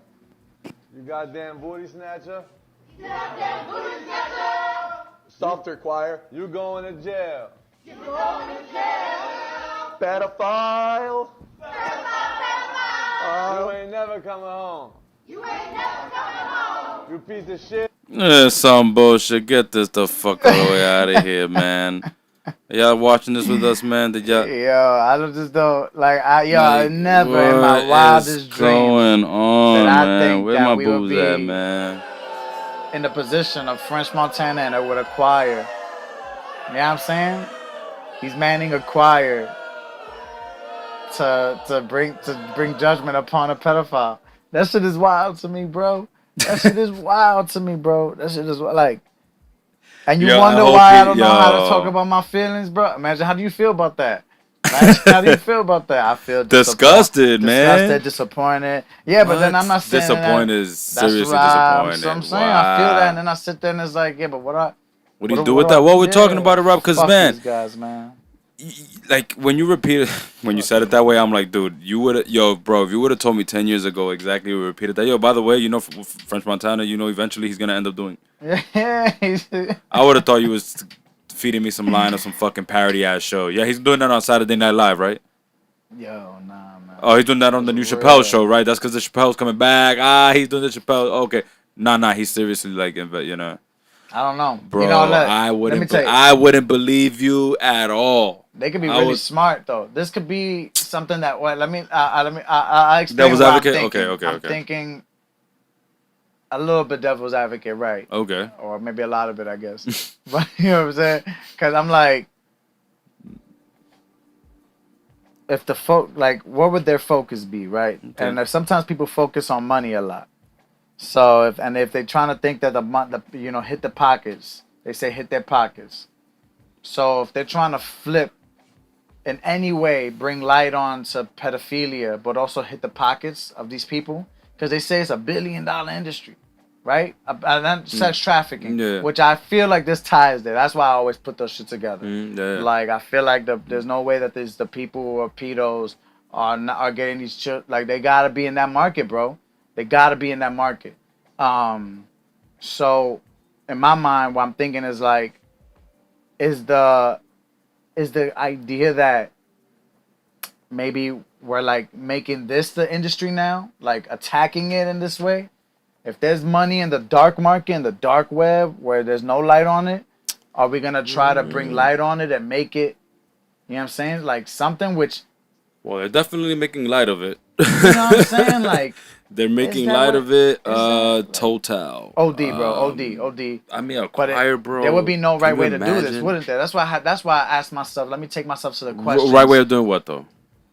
You goddamn booty snatcher. Softer choir. You going to jail. Pedophile. You ain't never coming home. You piece of shit. Some bullshit. Get this the fuck all the way out of here, man. Y'all watching this with us, man? Did y'all? Yo, I just don't like. I never in my wildest dreams going on, that I man? think Where that my we would boobs be at, man? in the position of French Montana and with a choir. You know what I'm saying? He's manning a choir to bring judgment upon a pedophile. That shit is wild to me, bro. That shit is wild to me, bro. That shit is like. And you wonder why I don't know how to talk about my feelings, bro. Imagine, how do you feel about that? How do you feel about that? I feel disgusted, man. Disappointed. Yeah, but then I'm not saying disappointed. Is seriously disappointed. So I'm saying I feel that, and then I sit there and it's like, yeah, but what do you do with that? Well, we're talking about it, Rob, because man, these guys, man. Like when you said it that way, I'm like, dude, if you would have told me 10 years ago exactly, we repeated that. Yo, by the way, you know, French Montana, you know, eventually he's gonna end up doing. Yeah. I would have thought you was feeding me some line of some fucking parody ass show. Yeah, he's doing that on Saturday Night Live, right? Yo, nah, man. Oh, he's doing that on the new Chappelle show, right? That's because the Chappelle's coming back. He's doing the Chappelle. Okay, nah, he's seriously like, you know. I don't know, bro. You know, I wouldn't believe you at all. They could be really smart though. This could be something that. Well, let me. I explain. Devil's advocate. Okay. I'm thinking a little bit devil's advocate, right? Okay. Or maybe a lot of it, I guess. But you know what I'm saying? Because I'm like, if the what would their focus be, right? Okay. And if sometimes people focus on money a lot. So if they're trying to think that hit the pockets, they say hit their pockets. So if they're trying to flip in any way, bring light on to pedophilia, but also hit the pockets of these people, because they say it's $1 billion industry, right? Sex trafficking, which I feel like this ties there. That's why I always put those shit together. Like I feel like there's no way that the people who are pedos are getting these children. Like they gotta be in that market, bro. They gotta be in that market. So in my mind, what I'm thinking is like, is the idea that maybe we're like making this the industry now, like attacking it in this way? If there's money in the dark market, in the dark web, where there's no light on it, are we gonna try to bring light on it and make it, you know what I'm saying, like something which... Well, they're definitely making light of it. You know what I'm saying? Like... They're making light of it. Total. OD, bro. OD. I mean, a choir, bro. There would be no right way to do this, wouldn't there? That's why I asked myself. Let me take myself to the question. Right way of doing what, though?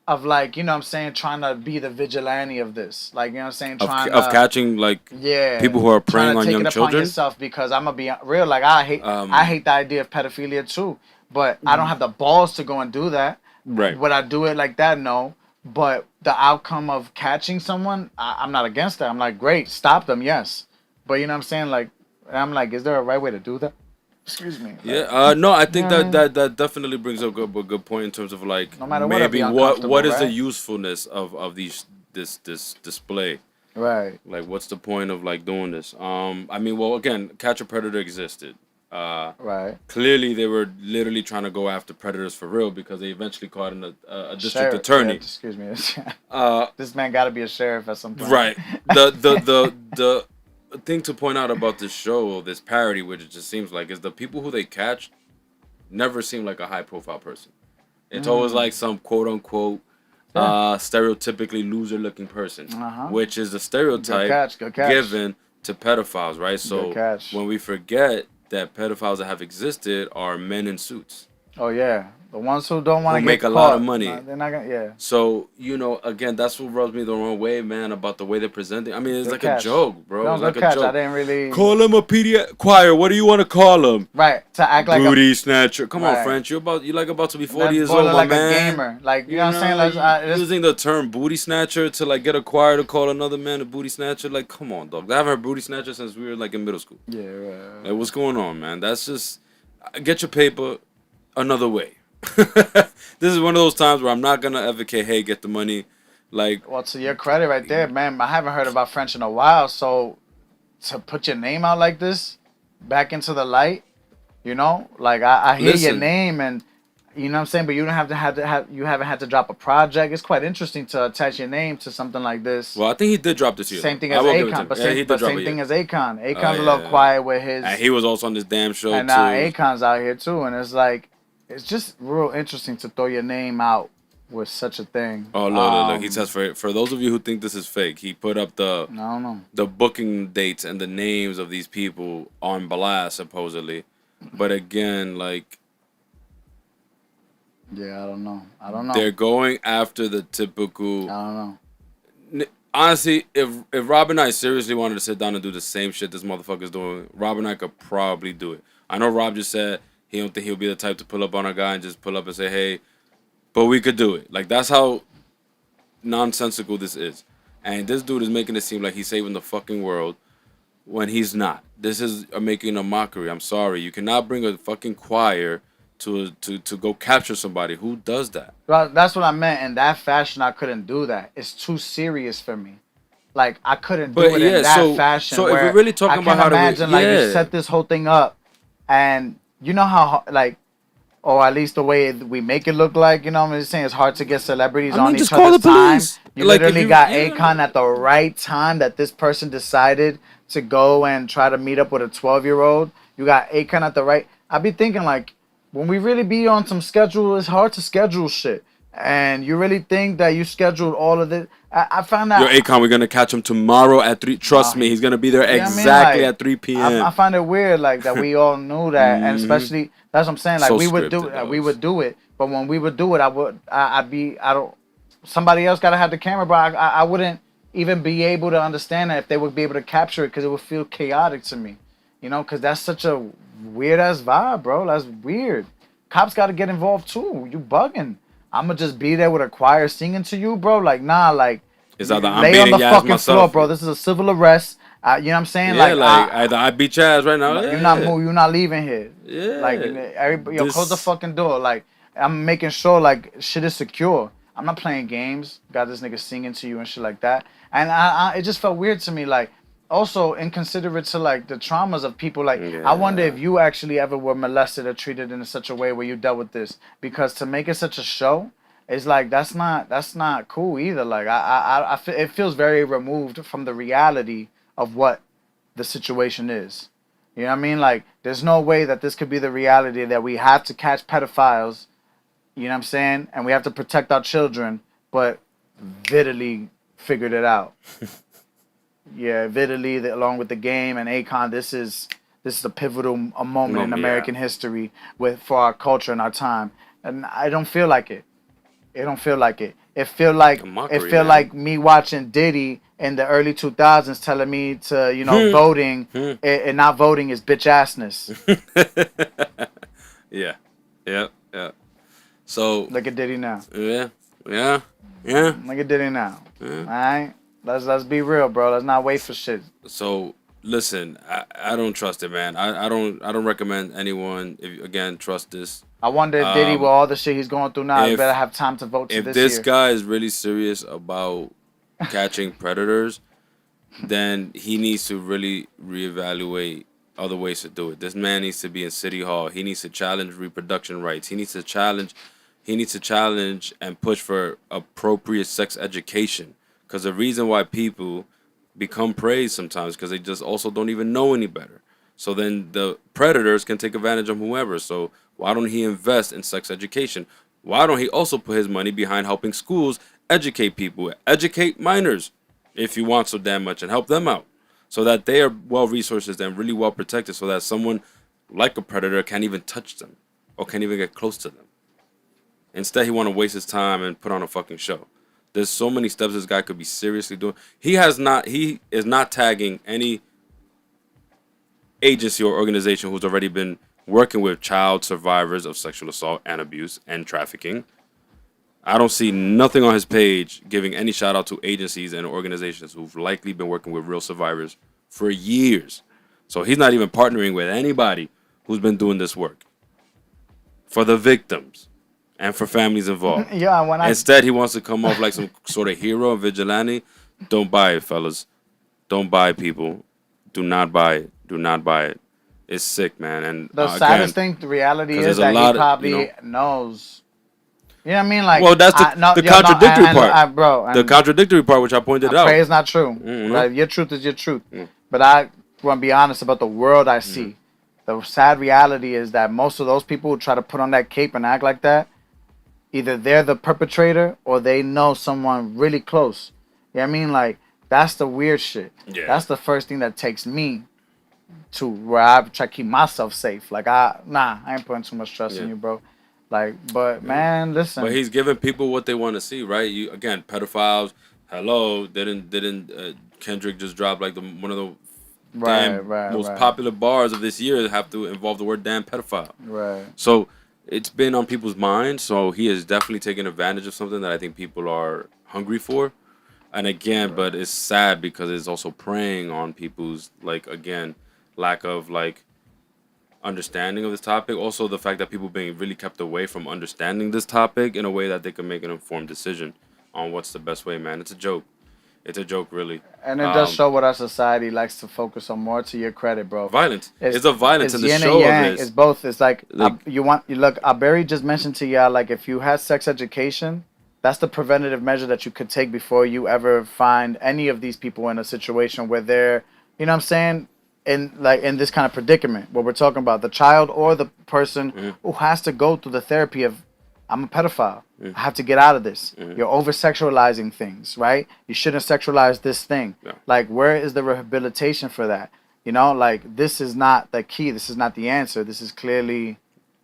Of like, you know what I'm saying, trying to be the vigilante of this. Like, you know what I'm saying? Of catching, like, people who are preying on young children? Trying to take it upon yourself, because I'm going to be real. Like, I hate the idea of pedophilia, too. But I don't have the balls to go and do that. Right. Would I do it like that? No. But the outcome of catching someone, I'm not against that. I'm like, great, stop them, yes. But you know what I'm saying? Like, and I'm like, is there a right way to do that? Excuse me. Like, Yeah, no, I think know what I mean? that definitely brings up a good point in terms of like No matter what, I'd be maybe uncomfortable, what is the right? usefulness of this display? Right. Like, what's the point of like doing this? I mean, well, again, Catch a Predator existed. Right. Clearly, they were literally trying to go after predators for real because they eventually caught a district Sheriff, attorney. yeah, excuse me. Uh, This man got to be a sheriff at some point. right. The thing to point out about this show, this parody, which it just seems like, is the people who they catch never seem like a high profile person. It's always like some quote unquote stereotypically loser looking person, which is the stereotype Good catch. given to pedophiles, right? So Good catch. when we forget that pedophiles that have existed are men in suits Oh yeah, the ones who don't want to who get make a caught, lot of money. they're not gonna. Yeah. So, you know, again, that's what rubs me the wrong way, man, about the way they're presenting. I mean, it's Good like catch. a joke, bro. No, It's good like a catch. I joke. didn't really. Call him a pediatric choir. What do you want to call him? Right, to act like Booty snatcher. Come on, Right. French. You're about to be a 40 years boy old, look my like man. a gamer. Like you know what I'm saying? Like, this- using the term booty snatcher to like get a choir to call another man a booty snatcher. Like, come on, dog. I haven't heard booty snatcher since we were like in middle school. yeah. Right. Like, what's going on, man? That's just get your paper another way. This is one of those times where I'm not gonna advocate, hey, get the money. Like, Well, to your credit, right there, man. I haven't heard about French in a while, so to put your name out like this, back into the light, you know, like I hear your Listen. name and. You know what I'm saying? But you don't you haven't had to drop a project. It's quite interesting to attach your name to something like this. well, I think he did drop this year. Same thing I as will give it to Akon, him. but Yeah, he same, did but drop same it, thing yeah. as Akon. Akon's yeah, a little yeah. quiet with his, And he was also on this damn show and too. now Akon's out here too, and it's like, it's just real interesting to throw your name out with such a thing. Oh, look. He says for those of you who think this is fake, he put up I don't know. the booking dates and the names of these people on blast supposedly. But again, like, Yeah, I don't know. I don't know. they're going after the typical. I don't know. Honestly, if Rob and I seriously wanted to sit down and do the same shit this motherfucker's doing, Rob and I could probably do it. I know Rob just said he don't think he'll be the type to pull up on a guy and just pull up and say, hey, but we could do it. Like, that's how nonsensical this is. And this dude is making it seem like he's saving the fucking world when he's not. This is making a mockery. I'm sorry. You cannot bring a fucking choir to go capture somebody. Who does that? Well, that's what I meant. In that fashion, I couldn't do that. It's too serious for me. Like, I couldn't do But it yeah, in that so- fashion. so if where we're really talking I about can how to imagine, like, yeah. you set this whole thing up, and you know how, like, or at least the way we make it look like, you know what I'm saying? It's hard to get celebrities I mean, on just each call other's the police. time. You Like, if literally you- got yeah. Akon at the right time that this person decided to go and try to meet up with a 12-year-old. You got Akon at the right. I be thinking, like, when we really be on some schedule, it's hard to schedule shit. And you really think that you scheduled all of this? I found out. Yo, Akon, we're going to catch him tomorrow at 3. Trust me, he's going to be there You know what I mean? exactly Like, at 3 p.m. I find it weird, like, that we all knew that, and especially that's what I'm saying. Like, So we would do scripted, it, we those. would do it, but when we would do it, somebody else gotta have the camera, but I wouldn't even be able to understand that if they would be able to capture it, because it would feel chaotic to me, you know, because that's such a weird ass vibe, bro. That's weird. Cops gotta get involved too. You bugging? I'ma just be there with a choir singing to you, bro. Like, nah, like. It's either I'm lay on beating the your ass fucking myself. floor, bro. This is a civil arrest. You know what I'm saying? Yeah, like either I beat your ass right now. You're not you're not leaving here. Yeah. Like, everybody, This- close the fucking door. Like, I'm making sure like shit is secure. I'm not playing games. Got this nigga singing to you and shit like that. And it just felt weird to me. Like, also inconsiderate to like the traumas of people. Like, I wonder if you actually ever were molested or treated in such a way where you dealt with this. Because to make it such a show, it's like that's not cool either. Like, it feels very removed from the reality of what the situation is. You know what I mean? Like, there's no way that this could be the reality that we have to catch pedophiles, you know what I'm saying? And we have to protect our children, but Vitaly figured it out. Yeah, Vitaly, along with the game and Akon, this is a pivotal moment in American history for our culture and our time. And I don't feel like it. It don't feel like it. It feel like like me watching Diddy in the early 2000s telling me to, you know, voting and not voting is bitch assness. Yeah. So Look at Diddy now. yeah. Look at Diddy now. All right, let's be real, bro. Let's not wait for shit. So Listen, I don't trust it, man. I don't recommend anyone. If again, trust this. I wonder if Diddy, with all the shit he's going through now, he if- better have time to vote to If this this year. guy is really serious about catching predators, then he needs to really reevaluate other ways to do it. This man needs to be in City Hall. He needs to challenge reproduction rights. He needs to challenge and push for appropriate sex education. Because the reason why people become prey sometimes because they just also don't even know any better. So then the predators can take advantage of whoever. So why don't he invest in sex education? Why don't he also put his money behind helping schools educate people, educate minors if you want so damn much, and help them out so that they are well resourced and really well protected so that someone like a predator can't even touch them or can't even get close to them. Instead, he want to waste his time and put on a fucking show. There's so many steps this guy could be seriously doing. He is not tagging any agency or organization who's already been working with child survivors of sexual assault and abuse and trafficking. I don't see nothing on his page giving any shout out to agencies and organizations who've likely been working with real survivors for years. So he's not even partnering with anybody who's been doing this work for the victims and for families involved. Yeah, Instead, he wants to come off like some sort of hero and vigilante. Don't buy it, fellas. Don't buy it, people. Do not buy it. Do not buy it. It's sick, man. And the saddest thing, the reality is that he probably knows. You know what I mean? Like, well, that's the contradictory part. Bro, the contradictory part, which I pointed out. Pray is not true. Like, your truth is your truth. But I want to be honest about the world I see. The sad reality is that most of those people who try to put on that cape and act like that, either they're the perpetrator or they know someone really close. You know what I mean? Like, that's the weird shit. Yeah. That's the first thing that takes me to where I try to keep myself safe. Like, I ain't putting too much trust in you, bro. Like, but man, listen. But he's giving people what they want to see, right? You again, pedophiles. Hello, didn't Kendrick just drop like one of the most popular bars of this year have to involve the word damn pedophile. Right. So it's been on people's minds. So he is definitely taking advantage of something that I think people are hungry for. And again, but it's sad because it's also preying on people's lack of understanding of this topic. Also, the fact that people being really kept away from understanding this topic in a way that they can make an informed decision on what's the best way. Man, it's a joke. It's a joke, really. And it does show what our society likes to focus on. More to your credit, bro. Violence. It's a violence in the yin show and yang. of this. It's both. It's like look. Alberry just mentioned to y'all, like, if you had sex education, that's the preventative measure that you could take before you ever find any of these people in a situation where they're, you know what I'm saying, in this kind of predicament. What we're talking about, the child or the person who has to go through the therapy of, I'm a pedophile. I have to get out of this. You're over-sexualizing things, right? You shouldn't sexualize this thing. Yeah. Like, where is the rehabilitation for that? You know, like, this is not the key. This is not the answer. This is clearly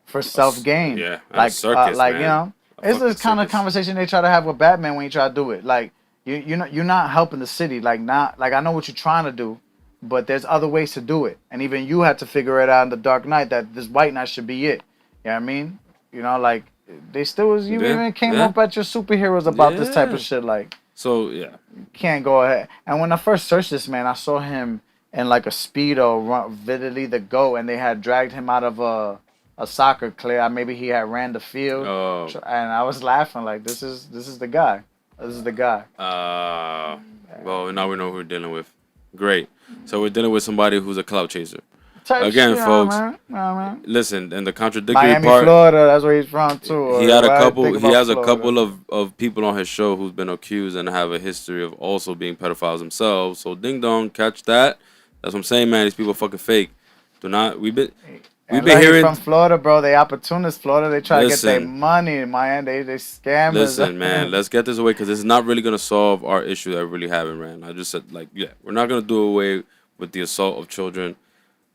for self-gain. Yeah, like, circus, like man. You know, it's the kind of conversation they try to have with Batman when you try to do it. Like, you're not helping the city. Like, I know what you're trying to do, but there's other ways to do it. And even you had to figure it out in the Dark Knight that this White Knight should be it. You know what I mean? You know, like, they still was, you even came up at your superheroes about this type of shit. Like, so, yeah. You can't go ahead. And when I first searched this, man, I saw him in like a Speedo, Vividly the GOAT, and they had dragged him out of a soccer clear. Maybe he had ran the field. Oh. And I was laughing like, this is the guy. This is the guy. Well, now we know who we're dealing with. Great. So we're dealing with somebody who's a clout chaser. Again, folks, man. Listen, and the contradictory Miami, part. Florida, that's where he's from too. He had a couple. He has a couple of people on his show who's been accused and have a history of also being pedophiles themselves. So ding dong, catch that. That's what I'm saying, man. These people are fucking fake. Do not. We've been hearing from Florida, bro. They opportunists. Florida, they try to get their money. Man, they scammers. Listen, man. Let's get this away because it's not really gonna solve our issue that we're really having, man. I just said, we're not gonna do away with the assault of children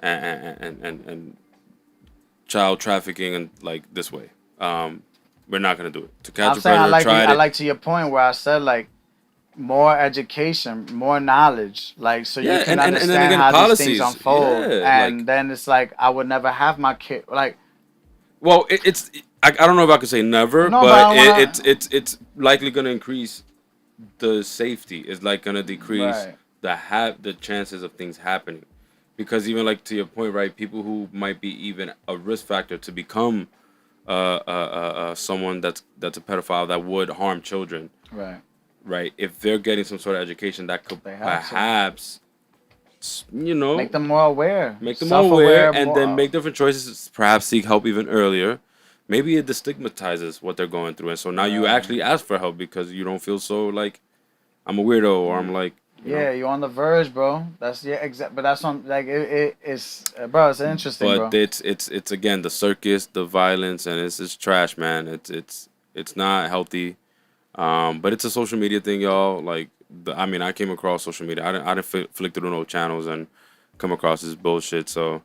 and child trafficking and this way. We're not gonna do it. To catch a predator, I like to your point where I said more education, more knowledge, so you can understand how policies. These things unfold. Then it's I would never have my kid. Well, it's I don't know if I could say never, but it's likely gonna increase the safety. It's gonna decrease the chances of things happening. Because even like to your point, right? People who might be even a risk factor to become someone that's a pedophile that would harm children, Right. right? If they're getting some sort of education that could They have to. perhaps, you know, Make them more aware. make them more aware, Self-aware, and more, then make different choices. Perhaps seek help even earlier. Maybe it destigmatizes what they're going through, and so now you actually ask for help because you don't feel so like I'm a weirdo or I'm like. Yeah, you're on the verge, bro. That's exact. But that's on like it's bro. It's interesting, But bro. it's again the circus, the violence, and it's trash, man. It's not healthy. But it's a social media thing, y'all. Like I mean, I came across social media. I didn't flick through no channels and come across this bullshit. So,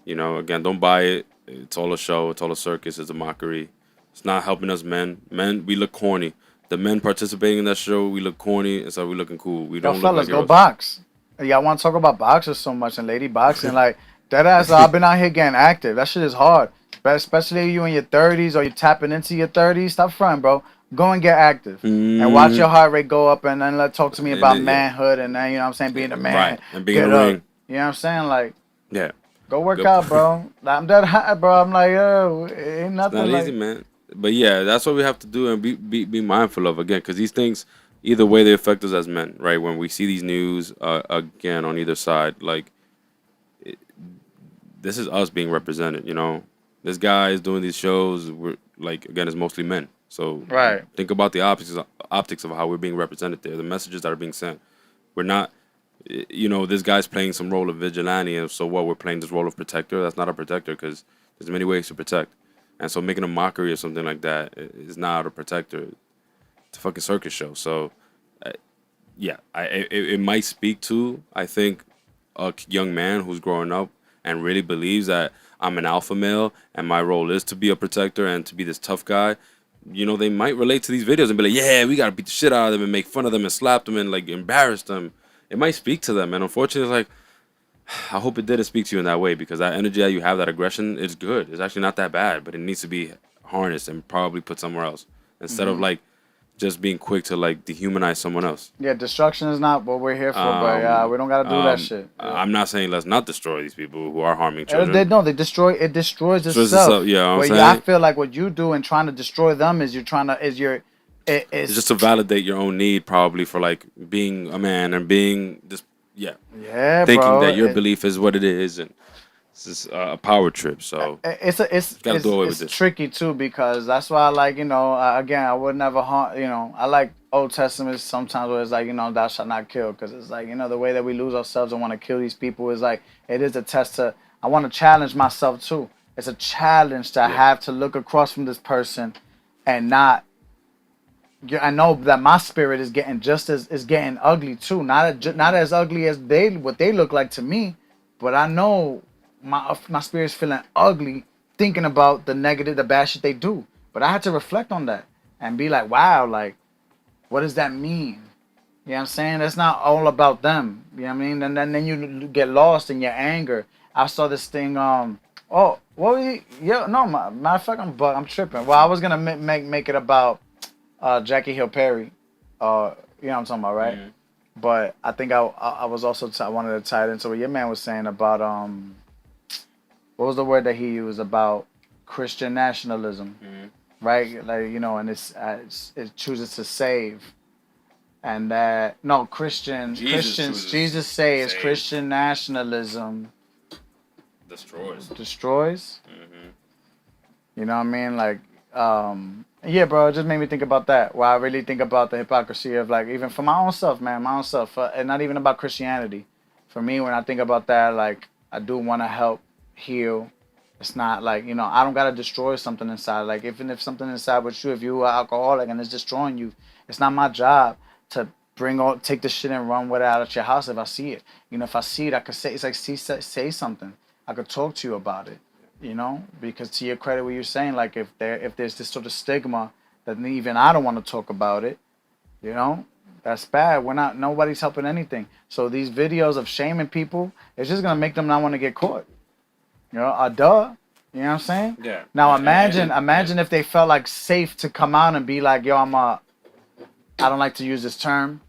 you know, again, don't buy it. It's all a show. It's all a circus. It's a mockery. It's not helping us men. Men, we look corny. The men participating in that show, we look corny, and so we looking cool. We Yo, don't look fellas, like go heroes. box. Y'all want to talk about boxers so much and lady boxing, like that ass. I've been out here getting active. That shit is hard, but especially you in your 30s or you tapping into your 30s. Stop fronting, bro. Go and get active and watch your heart rate go up, and then talk to me about Yeah. manhood and then you know what I'm saying, being a man, Right, and being in get the up. ring. You know what I'm saying, like. Yeah. Go work Good. out, bro. I'm that high, bro. I'm like, yo, ain't nothing Not like. easy, man. But yeah, that's what we have to do and be mindful of again, because these things, either way, they affect us as men, right? When we see these news again on either side, like this is us being represented. You know, this guy is doing these shows. We're like again, it's mostly men. So Right. think about the optics of how we're being represented there. The messages that are being sent. We're not. You know, this guy's playing some role of vigilante, and so what? We're playing this role of protector. That's not a protector because there's many ways to protect. And so making a mockery or something like that is not a protector. It's a fucking circus show. So, yeah, it might speak to, I think, a young man who's growing up and really believes that I'm an alpha male and my role is to be a protector and to be this tough guy. You know, they might relate to these videos and be like, yeah, we got to beat the shit out of them and make fun of them and slap them and, like, embarrass them. It might speak to them. And unfortunately, it's like, I hope it didn't speak to you in that way because that energy that you have, that aggression, is good. It's actually not that bad, but it needs to be harnessed and probably put somewhere else instead of like just being quick to like dehumanize someone else. Yeah, destruction is not what we're here for, but we don't gotta do that shit. I'm not saying let's not destroy these people who are harming They children. they destroy. It destroys Destroys itself. itself, yeah, I'm But saying. I feel like what you do in trying to destroy them is it's It's just to validate your own need, probably for like being a man and being this, yeah, thinking bro. that your belief is what it is, and it's just a power trip. So gotta do away with this. tricky too because that's why I like again I would never harm I like Old Testament sometimes where it's like thou shalt not kill because it's like the way that we lose ourselves and want to kill these people is like it is a test to I want to challenge myself too. It's a challenge to have to look across from this person and not. I know that my spirit is getting getting ugly too. Not as ugly as what they look like to me, but I know my spirit's feeling ugly thinking about the negative, the bad shit they do. But I had to reflect on that and be like, wow, like, what does that mean? You know what I'm saying? It's not all about them. You know what I mean? And then you get lost in your anger. I saw this thing. Matter of fact, I'm tripping. Well, I was gonna make it about. Jackie Hill Perry, you know what I'm talking about, right? Mhm. But I think I was also I wanted to tie it into what your man was saying about what was the word that he used about Christian nationalism, right? Like and it chooses to save, and that Jesus saves Christian nationalism destroys. You know what I mean? Like yeah, bro, it just made me think about that. Where I really think about the hypocrisy of like even for my own self, man, and not even about Christianity. For me, when I think about that, like I do want to help heal. It's not like I don't gotta destroy something inside. Like even if something inside with you, if you are alcoholic and it's destroying you, it's not my job to take the shit and run with it out of your house if I see it. If I see it, I could say it's like say something. I could talk to you about it. Because to your credit, what you're saying, like if there's this sort of stigma that even I don't want to talk about it, that's bad. Nobody's helping anything. So these videos of shaming people, it's just gonna make them not want to get caught. Duh. You know what I'm saying? Yeah. Now imagine if they felt like safe to come out and be like, yo, I don't like to use this term,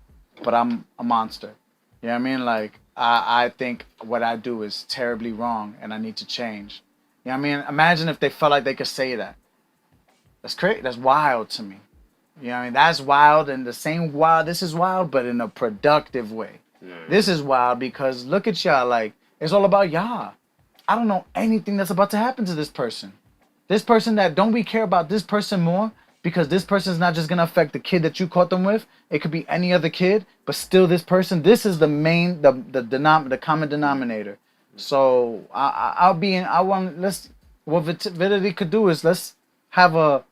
but I'm a monster. You know what I mean? Like I think what I do is terribly wrong and I need to change. You know what I mean? Imagine if they felt like they could say that. That's crazy. That's wild to me. You know what I mean? That's wild, and the same wild. This is wild, but in a productive way. This is wild because look at y'all. Like, it's all about y'all. I don't know anything that's about to happen to this person. This person that don't we care about this person more because this person is not just gonna affect the kid that you caught them with. It could be any other kid, but still this person. This is the main, the common denominator. So I'll be in. I want let's. What Validity could do is let's have a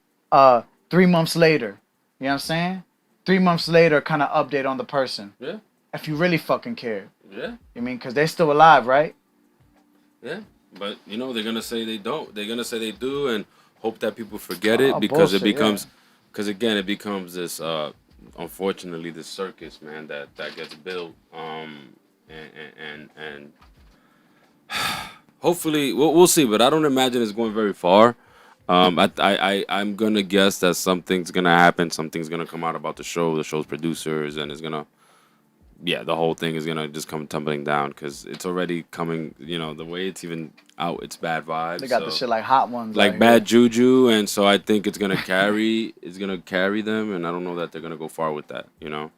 3 months later. You know what I'm saying? 3 months later, kind of update on the person. Yeah. If you really fucking care. Yeah. You mean because they're still alive, right? Yeah. But you know they're gonna say they don't. They're gonna say they do, and hope that people forget it because bullshit, it becomes, because again it becomes this. Unfortunately, this circus, man, that gets built. And hopefully we'll see, but I don't imagine it's going very far. I'm gonna guess that something's gonna happen. Something's gonna come out about the show, the show's producers, and it's gonna. Yeah, the whole thing is gonna just come tumbling down because it's already coming. You know, the way it's even out, it's bad vibes. They got the shit like hot ones, like out bad here. juju, and so I think it's gonna carry. It's gonna carry them, and I don't know that they're gonna go far with that. You know,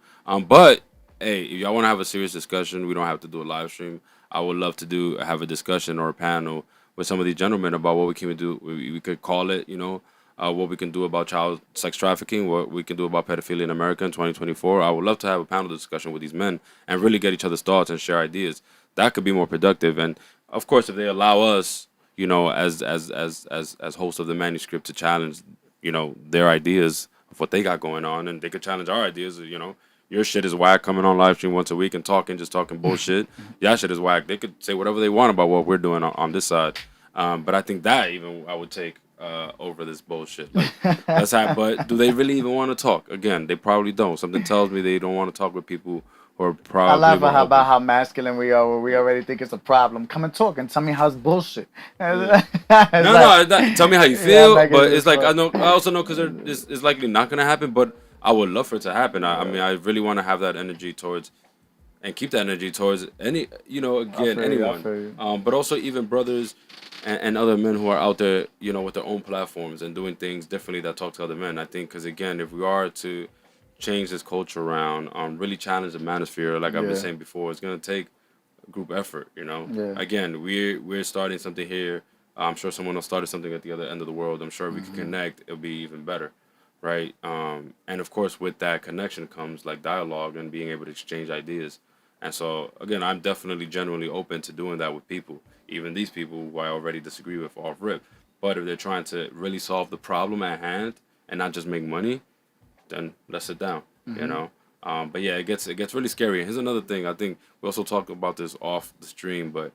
but hey, if y'all want to have a serious discussion, we don't have to do a live stream. I would love to have a discussion or a panel with some of these gentlemen about what we can do. We could call it, you know. What we can do about child sex trafficking, what we can do about pedophilia in America in 2024. I would love to have a panel discussion with these men and really get each other's thoughts and share ideas. That could be more productive. And of course, if they allow us, you know, as hosts of the Manuscript to challenge, you know, their ideas of what they got going on, and they could challenge our ideas, you know. Your shit is whack, coming on live stream once a week and just talking bullshit. Your shit is whack. They could say whatever they want about what we're doing on this side. But I think that even I would take over this bullshit. Like, but do they really even want to talk? Again, they probably don't. Something tells me they don't want to talk with people who are probably. I laugh about how masculine we are. Where we already think it's a problem. Come and talk and tell me how it's bullshit. Yeah. Tell me how you feel. But it's like I also know because it's likely not gonna happen. But I would love for it to happen. I mean, I really want to have that energy towards. And keep that energy towards anyone. But also even brothers and other men who are out there, you know, with their own platforms and doing things differently that talk to other men. I think because, again, if we are to change this culture around, really challenge the manosphere, like I've been saying before, it's going to take group effort, you know. Again, we're starting something here. I'm sure someone else started something at the other end of the world. I'm sure if we can connect, it'll be even better. Right. And of course, with that connection comes like dialogue and being able to exchange ideas. And so, again, I'm definitely genuinely open to doing that with people, even these people who I already disagree with off rip. But if they're trying to really solve the problem at hand and not just make money, then let's sit down, you know. But yeah, it gets really scary. And here's another thing. I think we also talked about this off the stream, but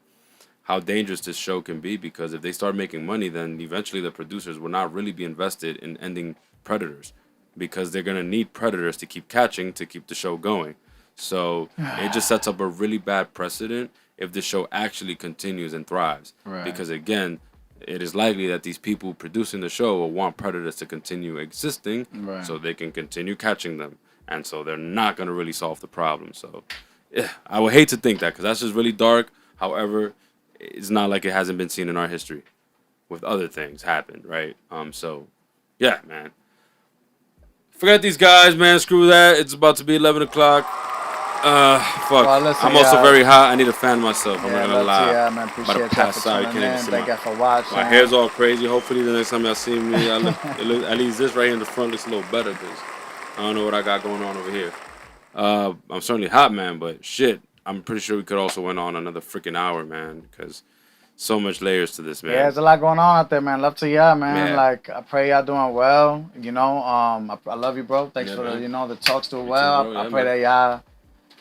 how dangerous this show can be, because if they start making money, then eventually the producers will not really be invested in ending predators, because they're going to need predators to keep catching to keep the show going. So it just sets up a really bad precedent if the show actually continues and thrives. Right. Because again, it is likely that these people producing the show will want predators to continue existing, so they can continue catching them. And so they're not going to really solve the problem. So yeah, I would hate to think that, because that's just really dark. However, it's not like it hasn't been seen in our history with other things happened, right? So yeah, man. Forget these guys, man. Screw that. It's about to be 11 o'clock. Fuck. Well, listen, I'm also very hot. I need to fan myself. I'm not gonna lie. Yeah, man. Appreciate you for tuning in. Thank you for watching. My hair's all crazy. Hopefully the next time y'all see me, at least this right here in the front looks a little better, because I don't know what I got going on over here. I'm certainly hot, man, but shit, I'm pretty sure we could also went on another freaking hour, man, because so much layers to this, man. Yeah, there's a lot going on out there, man. Love to y'all, man. Yeah. Like, I pray y'all doing well. You know, I love you, bro. Thanks for the, the talks doing well. Too, I pray that y'all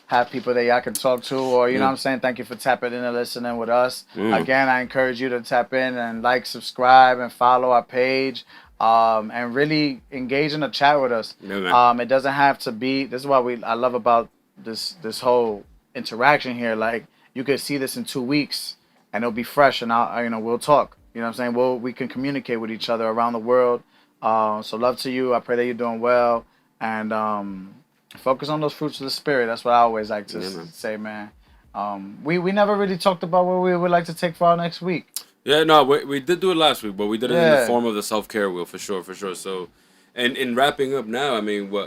have people that y'all can talk to, or you know what I'm saying. Thank you for tapping in and listening with us. Again, I encourage you to tap in and like, subscribe, and follow our page. And really engage in the chat with us. It doesn't have to be. This is what I love about this whole interaction here. Like, you could see this in 2 weeks, and it'll be fresh, and we'll talk. You know what I'm saying? We can communicate with each other around the world. So love to you. I pray that you're doing well, and focus on those fruits of the spirit. That's what I always like to say, man. We never really talked about what we would like to take for our next week. Yeah, no, we did do it last week, but we did it in the Yeah. form of the self-care wheel for sure. So, and in wrapping up now, I mean, what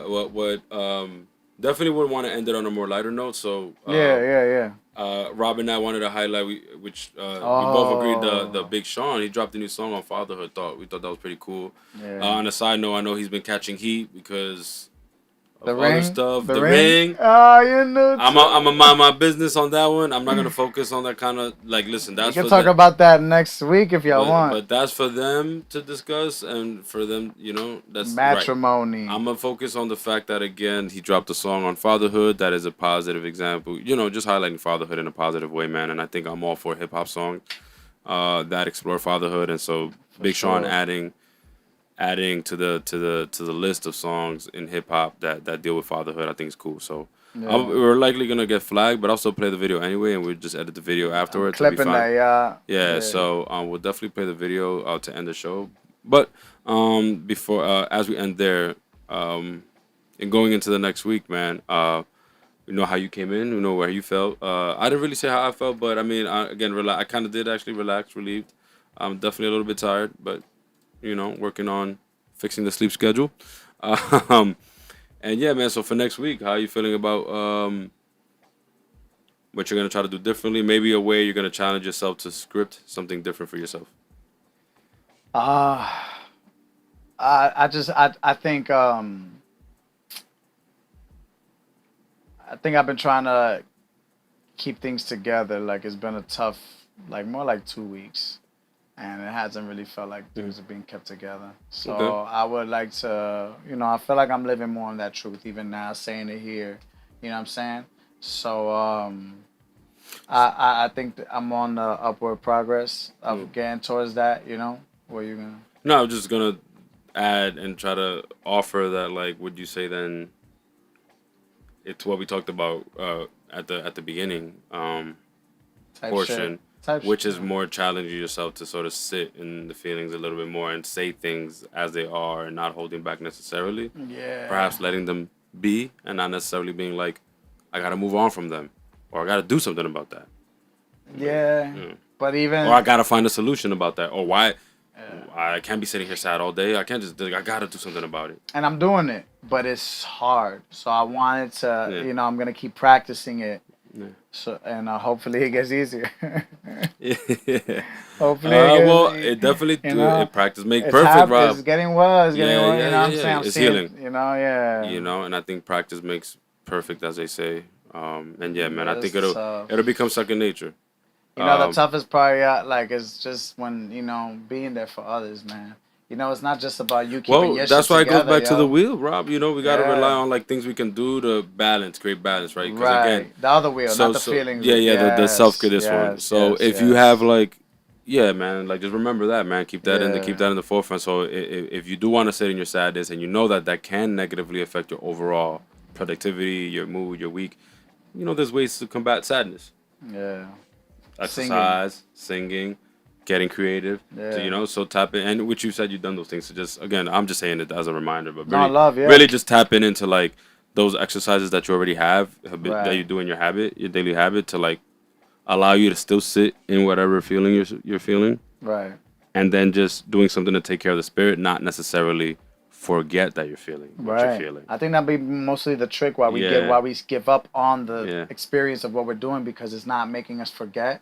definitely would want to end it on a more lighter note. So, Yeah. Rob and I wanted to highlight, we both agreed the Oh. Big Sean, he dropped a new song on fatherhood. We thought that was pretty cool. Yeah. On a side note, I know he's been catching heat because of The other ring. stuff. The The ring. ring. Ah, you knew. I'm a mind my business on that one. I'm not gonna focus on that kind of like. Listen, We that's can for talk the- about that next week if y'all but, want. but that's for them to discuss and for them, that's Matrimony. right. I'm gonna focus on the fact that again he dropped a song on fatherhood that is a positive example. Just highlighting fatherhood in a positive way, man. And I think I'm all for hip hop songs that explore fatherhood. And so Big Sean sure. adding to the list of songs in hip hop that deal with fatherhood, I think is cool. So Yeah. we're likely gonna get flagged, but I'll still play the video anyway, and we'll just edit the video afterwards. It'll be Clipping fine. that, yeah. Yeah, so we'll definitely play the video to end the show. But before as we end there, and going into the next week, man, we know how you came in, we know where you felt. I didn't really say how I felt, but I mean, again, I kind of did actually relax, relieved. I'm definitely a little bit tired, but working on fixing the sleep schedule. And yeah, man. So for next week, how are you feeling about what you're gonna try to do differently? Maybe a way you're gonna challenge yourself to script something different for yourself. I think I've been trying to keep things together. Like it's been a tough, like more like 2 weeks, and it hasn't really felt like things are being kept together. So Okay. I would like to, I feel like I'm living more on that truth even now, saying it here. You know what I'm saying? So I think that I'm on the upward progress of getting towards that. Where you gonna? No, I'm just gonna add and try to offer that. Like, would you say then? It's what we talked about at the beginning Type portion, shit. Type which shit. is more challenging yourself to sort of sit in the feelings a little bit more and say things as they are and not holding back necessarily. Yeah. Perhaps letting them be and not necessarily being like, I gotta move on from them, or I gotta do something about that, Yeah. But even. or I gotta find a solution about that, or why I can't be sitting here sad all day. I can't just I gotta do something about it. And I'm doing it, but it's hard. So I wanted to, Yeah. I'm gonna keep practicing it. Yeah. So and hopefully it gets easier. Yeah. Hopefully it gets, Well, it definitely it practice make it's perfect, Rob. It's getting well. It's getting well. Yeah, You know what I'm yeah, saying? I'm it's seeing, healing. Yeah. And I think practice makes perfect, as they say. And yeah, man, I Yes, think tough. it'll become second nature. The toughest part, like, is just when being there for others, man. It's not just about you keeping your That's shit why together, it goes back to yo. the wheel, Rob. We gotta Yeah. rely on like things we can do to create balance, right? 'Cause Right. again, The other wheel, not the feelings. Yeah, the self care. This one. So if you have like, yeah, man, like just remember that, man. Keep that in the forefront. So if you do want to sit in your sadness and you know that can negatively affect your overall productivity, your mood, your week, there's ways to combat sadness. Yeah. Exercise, singing, getting creative. Yeah. So tap in. And which you said you've done those things. So just again, I'm just saying it as a reminder, but No, really, love, yeah. really just tap into like those exercises that you already have that Right. you do in your daily habit to like allow you to still sit in whatever feeling you're feeling, Right. and then just doing something to take care of the spirit, not necessarily forget that you're feeling what you're feeling. I think that'd be mostly the trick why we give up on the experience of what we're doing because it's not making us forget.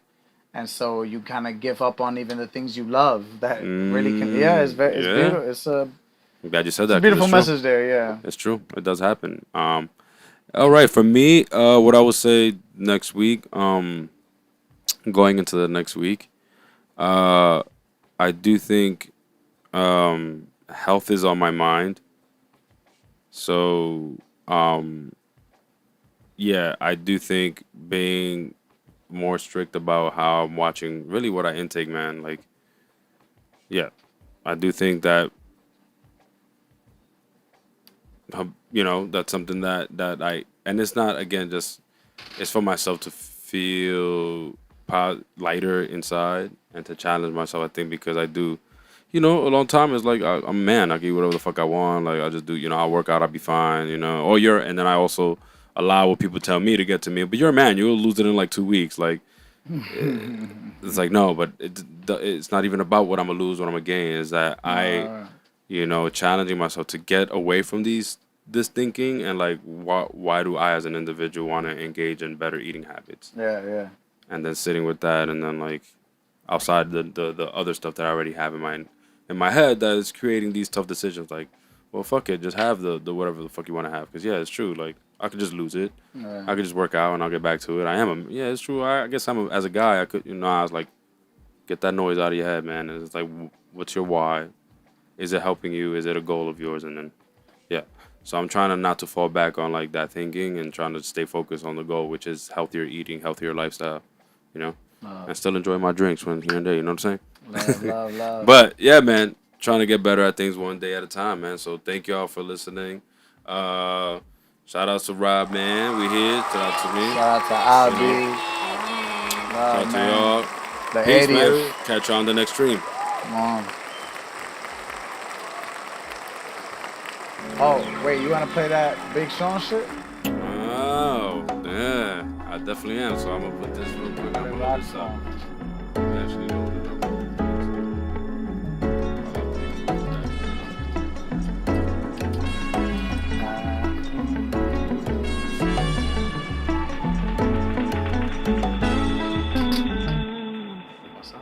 And so you kind of give up on even the things you love that really can. Yeah, it's beautiful. It's a. I'm glad you said It's that. a beautiful 'Cause it's message there. Yeah. It's true. It does happen. All right. For me, what I would say next week, going into the next week, I do think health is on my mind. So, yeah, I do think being more strict about how I'm watching really what I intake, man. Like, yeah, I do think that, that's something that I, and it's not, again, just, it's for myself to feel lighter inside and to challenge myself, I think, because I do, a long time is like, I'm a man, I can eat whatever the fuck I want, like, I just do, I'll work out, I'll be fine, and then I also, allow what people tell me to get to me. But you're a man, you'll lose it in like 2 weeks. Like, it's like, no, but it's not even about what I'm gonna lose, what I'm gonna gain. Is that challenging myself to get away from this thinking and like, why do I as an individual want to engage in better eating habits? Yeah. And then sitting with that, and then like outside the other stuff that I already have in my head that is creating these tough decisions. Like, well, fuck it, just have the whatever the fuck you want to have. Because yeah, it's true. Like, I could just lose it. Yeah. I could just work out and I'll get back to it. It's true. I guess as a guy, I could, I was like, get that noise out of your head, man. And it's like, what's your why? Is it helping you? Is it a goal of yours? And then, yeah. So I'm trying to not to fall back on like that thinking and trying to stay focused on the goal, which is healthier eating, healthier lifestyle, and still enjoy my drinks when here and there, you know what I'm saying? Love. But yeah, man, trying to get better at things one day at a time, man. So thank y'all for listening. Shout out to Rob, man. We here. Shout out to me. Shout out to AL-BEATZ. Shout out to y'all. The Peace, 80th. man. Catch y'all on the next stream. Come on. Oh, wait, you want to play that Big Sean shit? Oh, yeah. I definitely am. So I'm going to put this real quick. I'm going to load this up. Actually load it up. What's up?